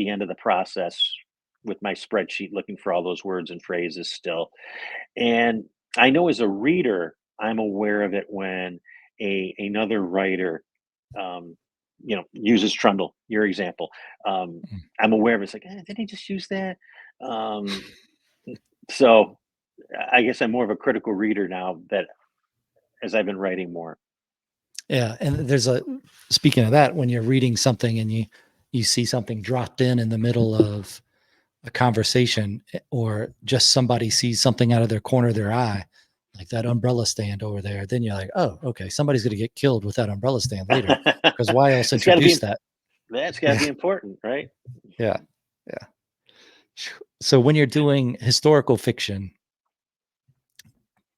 end of the process with my spreadsheet, looking for all those words and phrases still. And I know as a reader, I'm aware of it when another writer, um, uses Trundle. Your example, Mm. I'm aware of it. It's like, did he just use that? Um, so I guess I'm more of a critical reader now that as I've been writing more. Yeah, and there's a speaking of that, when you're reading something and you see something dropped in the middle of a conversation or just somebody sees something out of their corner of their eye, like that umbrella stand over there, then you're like, "Oh, okay, somebody's gonna get killed with that umbrella stand later, because why else It's got to introduce be that?" that's got to Yeah, be important, right? yeah, yeah. So when you're doing historical fiction,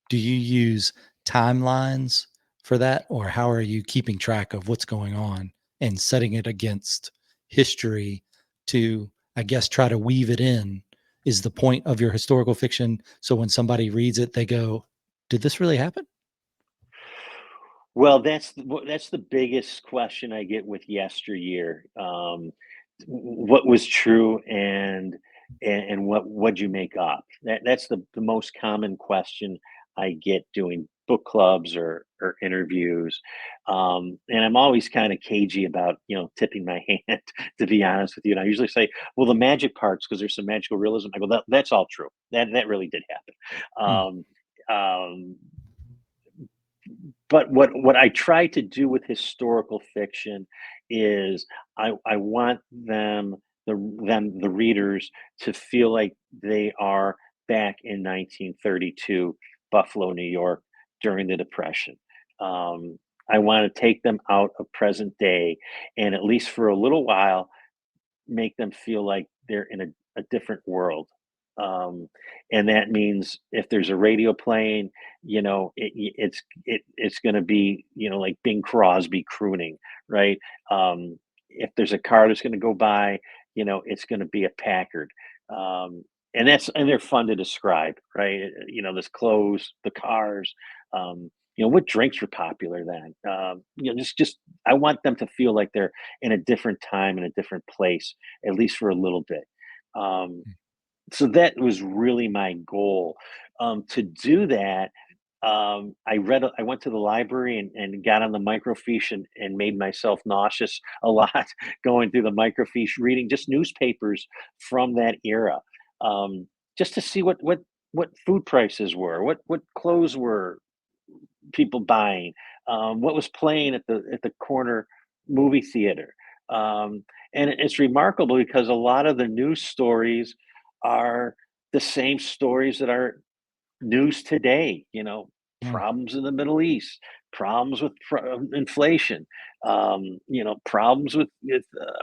do you use timelines for that, or how are you keeping track of what's going on and setting it against history to, I guess, try to weave it in? Is the point of your historical fiction so when somebody reads it, they go, "Did this really happen?" Well, that's the biggest question I get with yesteryear. What was true and what'd you make up? That's the most common question I get doing book clubs or interviews. And I'm always kind of cagey about, tipping my hand, to be honest with you. And I usually say, well, the magic parts, because there's some magical realism. I go, that's all true. That really did Mm, happen. But what I try to do with historical fiction is I want the readers to feel like they are back in 1932 Buffalo, New York during the Depression. I want to take them out of present day and at least for a little while make them feel like they're in a different world. Um, and that means if there's a radio playing, it's going to be like Bing Crosby crooning, right? If there's a car that's going to go by, it's going to be a Packard. Um, and they're fun to describe, right? This clothes, the cars. What drinks were popular then? Just I want them to feel like they're in a different time, in a different place, at least for a little bit. Um, mm, so that was really my goal. To do that, I went to the library and got on the microfiche and made myself nauseous a lot going through the microfiche, reading just newspapers from that era, just to see what food prices were, what clothes were people buying, what was playing at the corner movie theater. And it's remarkable because a lot of the news stories are the same stories that are news today. mm. Problems in the Middle East, problems with inflation, problems with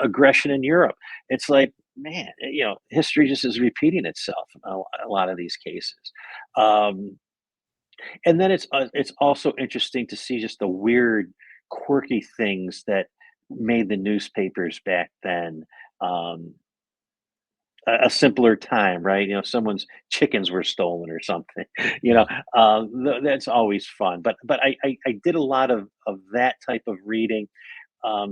aggression in Europe. It's like, man, history just is repeating itself in a lot of these cases. Um, and then it's also interesting to see just the weird, quirky things that made the newspapers back then. Um, a simpler time, right? Someone's chickens were stolen or something. You know, Yeah. that's always fun. But I did a lot of that type of reading,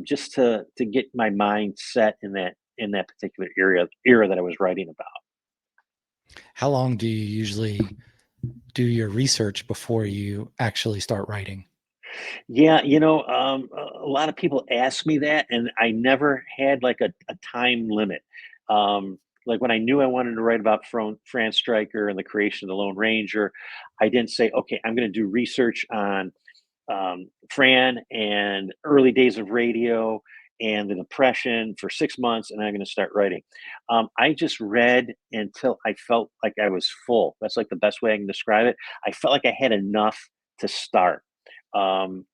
just to get my mind set in that particular era that I was writing about. How long do you usually do your research before you actually start writing? Yeah, a lot of people ask me that, and I never had like a time limit. Like when I knew I wanted to write about Fran Stryker and the creation of the Lone Ranger, I didn't say, okay, I'm going to do research on Fran and early days of radio and the Depression for 6 months, and I'm going to start writing. I just read until I felt like I was full. That's like the best way I can describe it. I felt like I had enough to start. Um,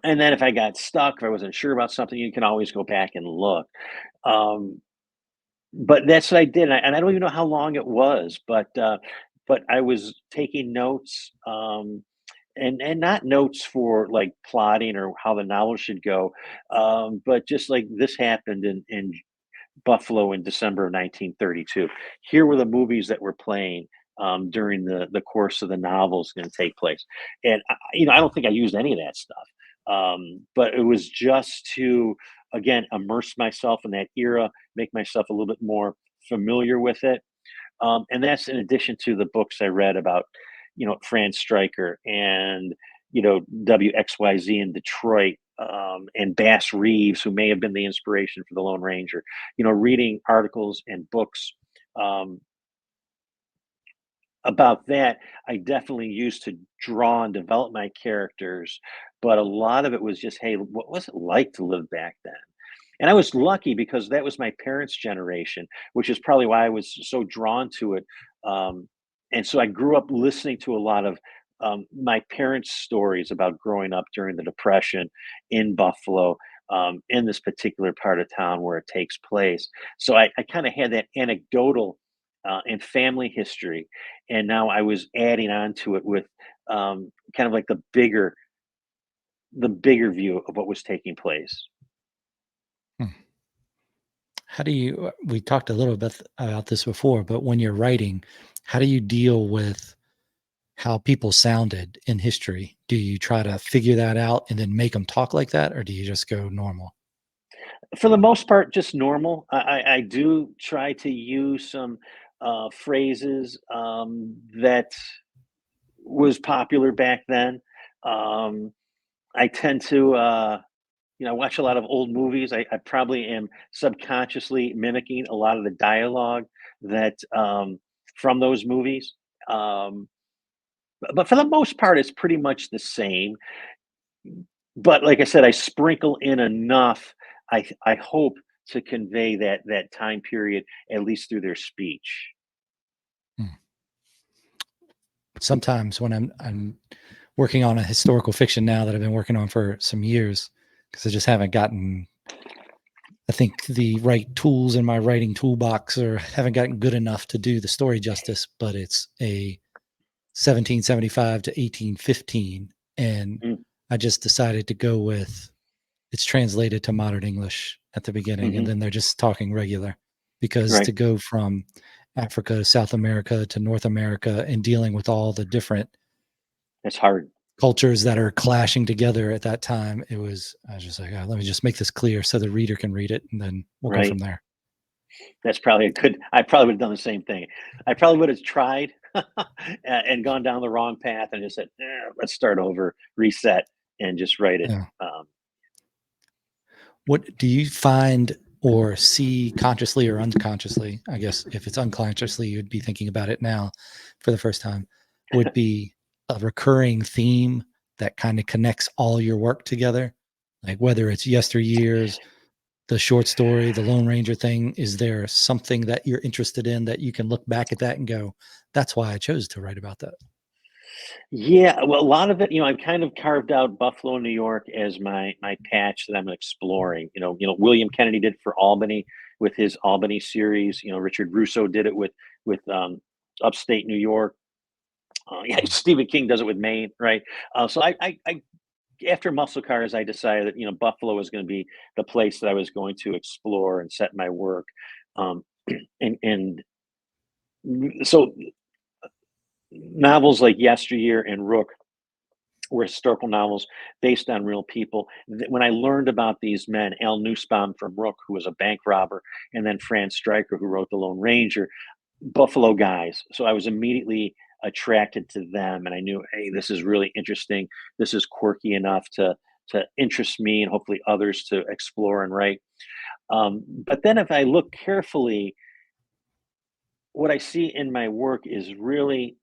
and then if I got stuck, if I wasn't sure about something, you can always go back and look. Um, but that's what I did, and I don't even know how long it was, but I was taking notes, and not notes for like plotting or how the novel should go, but just like this happened in Buffalo in December of 1932. Here were the movies that were playing during the course of the novels going to take place, and I don't think I used any of that stuff, but it was just to again immerse myself in that era, make myself a little bit more familiar with it, and that's in addition to the books I read about, Fran Stryker and, WXYZ in Detroit, and Bass Reeves, who may have been the inspiration for the Lone Ranger. Reading articles and books um, about that, I definitely used to draw and develop my characters, but a lot of it was just, hey, what was it like to live back then? And I was lucky because that was my parents' generation, which is probably why I was so drawn to it. Um, and so I grew up listening to a lot of my parents' stories about growing up during the Depression in Buffalo, in this particular part of town where it takes place. So I kind of had that anecdotal and family history, and now I was adding on to it with kind of like the bigger view of what was taking place. Hmm. How do you we talked a little bit about this before, but when you're writing, how do you deal with how people sounded in history? Do you try to figure that out and then make them talk like that, or do you just go normal? For the most part, just normal. I do try to use some phrases that was popular back then. Um, I tend to, watch a lot of old movies. I probably am subconsciously mimicking a lot of the dialogue that from those movies. Um, but for the most part, it's pretty much the same. But like I said, I sprinkle in enough, I hope, to convey that time period, at least through their speech. Hmm. Sometimes when I'm working on a historical fiction now that I've been working on for some years, because I just haven't gotten, I think, the right tools in my writing toolbox, or haven't gotten good enough to do the story justice, but it's a 1775 to 1815, and Mm, I just decided to go with it's translated to modern English at the beginning, and mhm, then they're just talking regular, because right. to go from Africa to South America to North America and dealing with all the different That's hard, cultures that are clashing together at that time, I was just like, "Oh, let me just make this clear so the reader can read it, and then we'll go from right? there." That's probably a good I probably would've done the same thing. I probably would've tried and gone down the wrong path and just said, let's start over, reset, and just write it." Yeah. Um, What do you find or see consciously or unconsciously? I guess if it's unconsciously, you'd be thinking about it now for the first time, would be a recurring theme that kind of connects all your work together? Like whether it's yesteryears, the short story, the Lone Ranger thing, is there something that you're interested in that you can look back at that and go, that's why I chose to write about that? Yeah, well, a lot of it, I've kind of carved out Buffalo, New York as my patch that I'm exploring. William Kennedy did for Albany with his Albany series. Richard Russo did it with upstate New York. Yeah, Mm. Stephen King does it with Maine, right? So I after Muscle Cars, I decided that Buffalo was going to be the place that I was going to explore and set my work. Um, and so novels like Yesteryear and Rook were historical novels based on real people. When I learned about these men, Al Nussbaum from Rook, who was a bank robber, and then Franz Stryker, who wrote The Lone Ranger, Buffalo guys. So I was immediately attracted to them, and I knew, hey, this is really interesting. This is quirky enough to interest me and hopefully others to explore and write. But then, if I look carefully, what I see in my work is really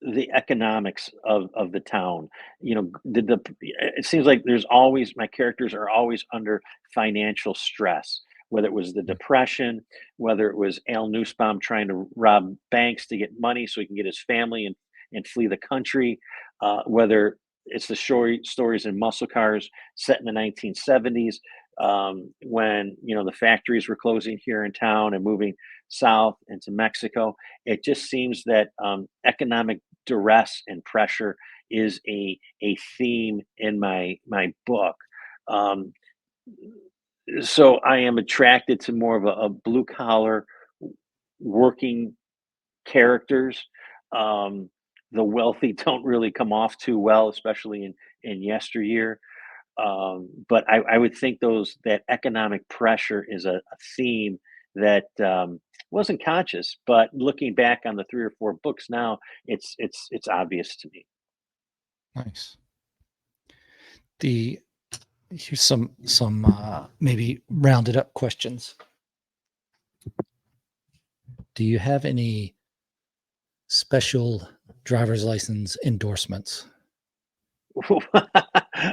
the economics of the town. You know, it seems like there's always my characters are always under financial stress, whether it was the Mm. depression, whether it was Al Nussbaum trying to rob banks to get money so he can get his family and flee the country, whether it's the stories in muscle cars set in the 1970s, when the factories were closing here in town and moving south into Mexico. It just seems that economic duress and pressure is a theme in my book. Um, so I am attracted to more of a blue collar working characters. Um, the wealthy don't really come off too well, especially in yesteryear. But I would think those that economic pressure is a theme that wasn't conscious, but looking back on the 3 or 4 books now, it's obvious to me. Nice. The Here's some maybe rounded up questions. Do you have any special driver's license endorsements?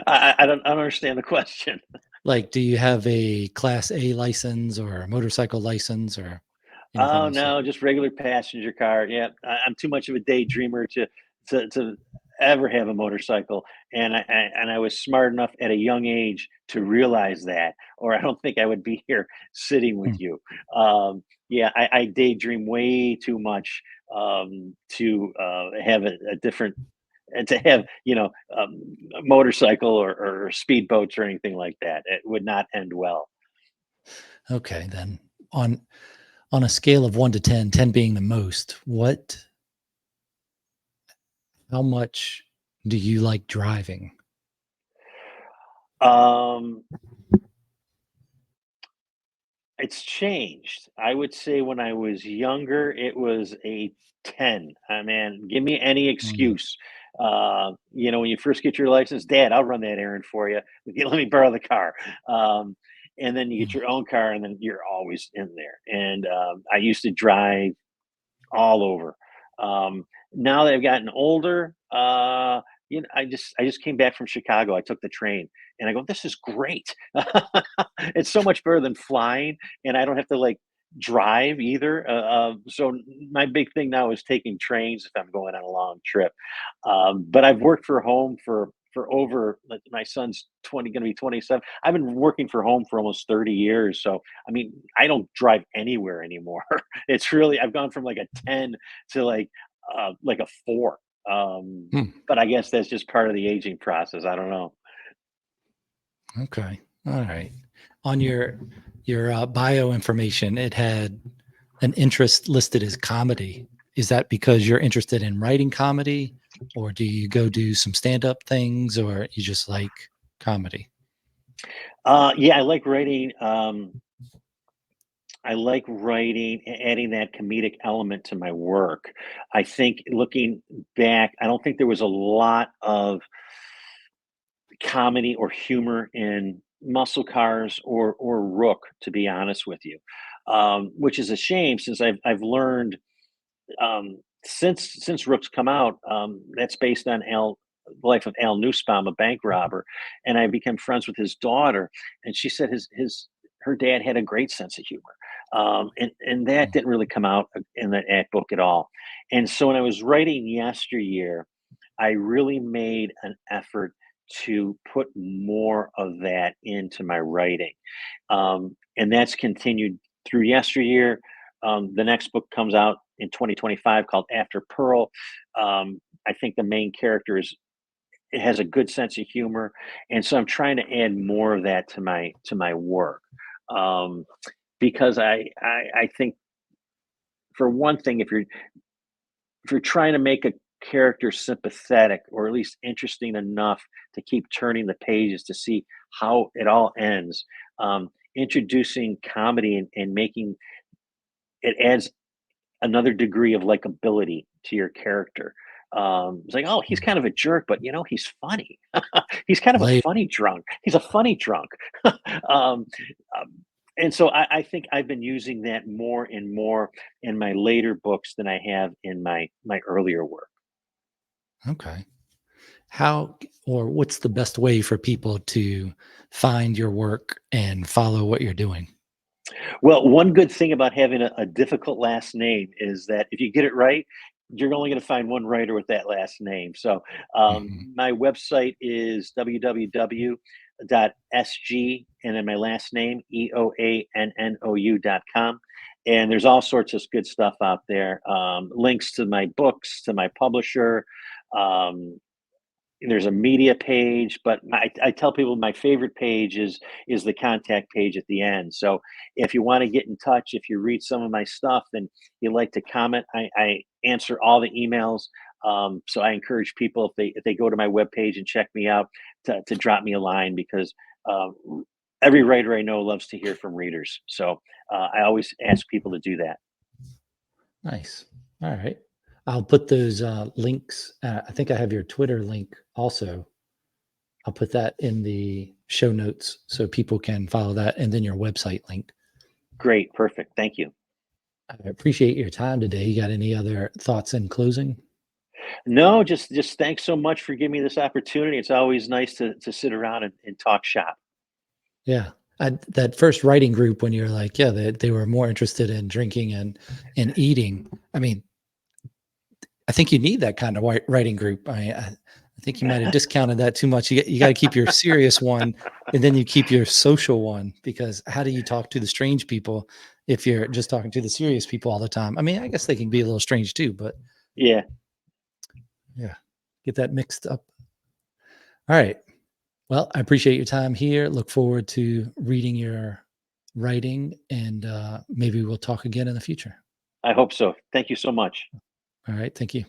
I don't understand the question. Like, do you have a class A license or a motorcycle license or anything Oh, else like no, just regular passenger car. Yeah, I'm too much of a daydreamer to ever have a motorcycle, and I was smart enough at a young age to realize that, or I don't think I would be here sitting with that? you. Yeah, I daydream way too much to have a different and to have a motorcycle or speedboats or anything like that. It would not end well. Okay, then on on a scale of 1 to 10, 10 being the most, how much do you like driving? Um, It's changed. I would say when I was younger, it was a 10. I mean, give me any Mm, excuse. When you first get your license, Dad, I'll run that errand for you. Let me borrow the car. Um, and then you get mm, your own car, and then you're always in there. And I used to drive all over. Now that I've gotten older, I just came back from Chicago. I took the train, and I go, "This is great. It's so much better than flying, and I don't have to like drive either." So my big thing now is taking trains if I'm going on a long trip. But I've worked for home for over like my son's 20, going to be 27. I've been working for home for almost 30 years. So I mean, I don't drive anywhere anymore. It's really I've gone from like a 10 to like a 4. hmm, But I guess that's just part of the aging process. I don't know. okay. All right. On your bio information, it had an interest listed as comedy. Is that because you're interested in writing comedy, or do you go do some stand-up things, or you just like comedy? Yeah, I like writing, adding that comedic element to my work. I think looking back, I don't think there was a lot of comedy or humor in Muscle Cars or Rook, to be honest with you, which is a shame since I've learned since Rook's come out. That's based on the life of Al Nussbaum, a bank robber, and I became friends with his daughter, and she said his her dad had a great sense of humor, and that Mm, didn't really come out in that book at all. And so when I was writing Yesteryear, I really made an effort to put more of that into my writing. And that's continued through Yesteryear. The next book comes out in 2025 called After Pearl. I think the main character it has a good sense of humor, and so I'm trying to add more of that to my work. Um, because I think for one thing, if you're trying to make a character sympathetic or at least interesting enough to keep turning the pages to see how it all ends, introducing comedy and making it adds another degree of likability to your character. It's like, oh, he's Mm. kind of a jerk, but he's funny. He's kind of a Like, funny drunk. He's a funny drunk. um, um, and so I think I've been using that more and more in my later books than I have in my earlier work. okay. How or what's the best way for people to find your work and follow what you're doing? Well, one good thing about having a difficult last name is that if you get it right, you're only going to find one writer with that last name. So Mhm. my website is www.sg and then my last name eoannou.com. And there's all sorts of good stuff out there. Links to my books, to my publisher. Um, there's a media page, but I tell people my favorite page is the contact page at the end. So if you want to get in touch, if you read some of my stuff and you like to comment, I answer all the emails. So I encourage people if they go to my webpage and check me out to drop me a line because every writer I know loves to hear from readers. So I always ask people to do that. Nice. All right. I'll put those links. I think I have your Twitter link also. I'll put that in the show notes so people can follow that and then your website link. Great, perfect, thank you. I appreciate your time today. You got any other thoughts in closing? No, just thanks so much for giving me this opportunity. It's always nice to sit around and talk shop. Yeah. That first writing group when you're like, yeah, they were more interested in drinking and eating. I mean, I think you need that kind of writing group. I think you might have discounted that too much. You got to keep your serious one, and then you keep your social one because how do you talk to the strange people if you're just talking to the serious people all the time? I mean, I guess they can be a little strange too, but Yeah, yeah, get that mixed up. All right. Well, I appreciate your time here. Look forward to reading your writing, and maybe we'll talk again in the future. I hope so. Thank you so much. All right. Thank you.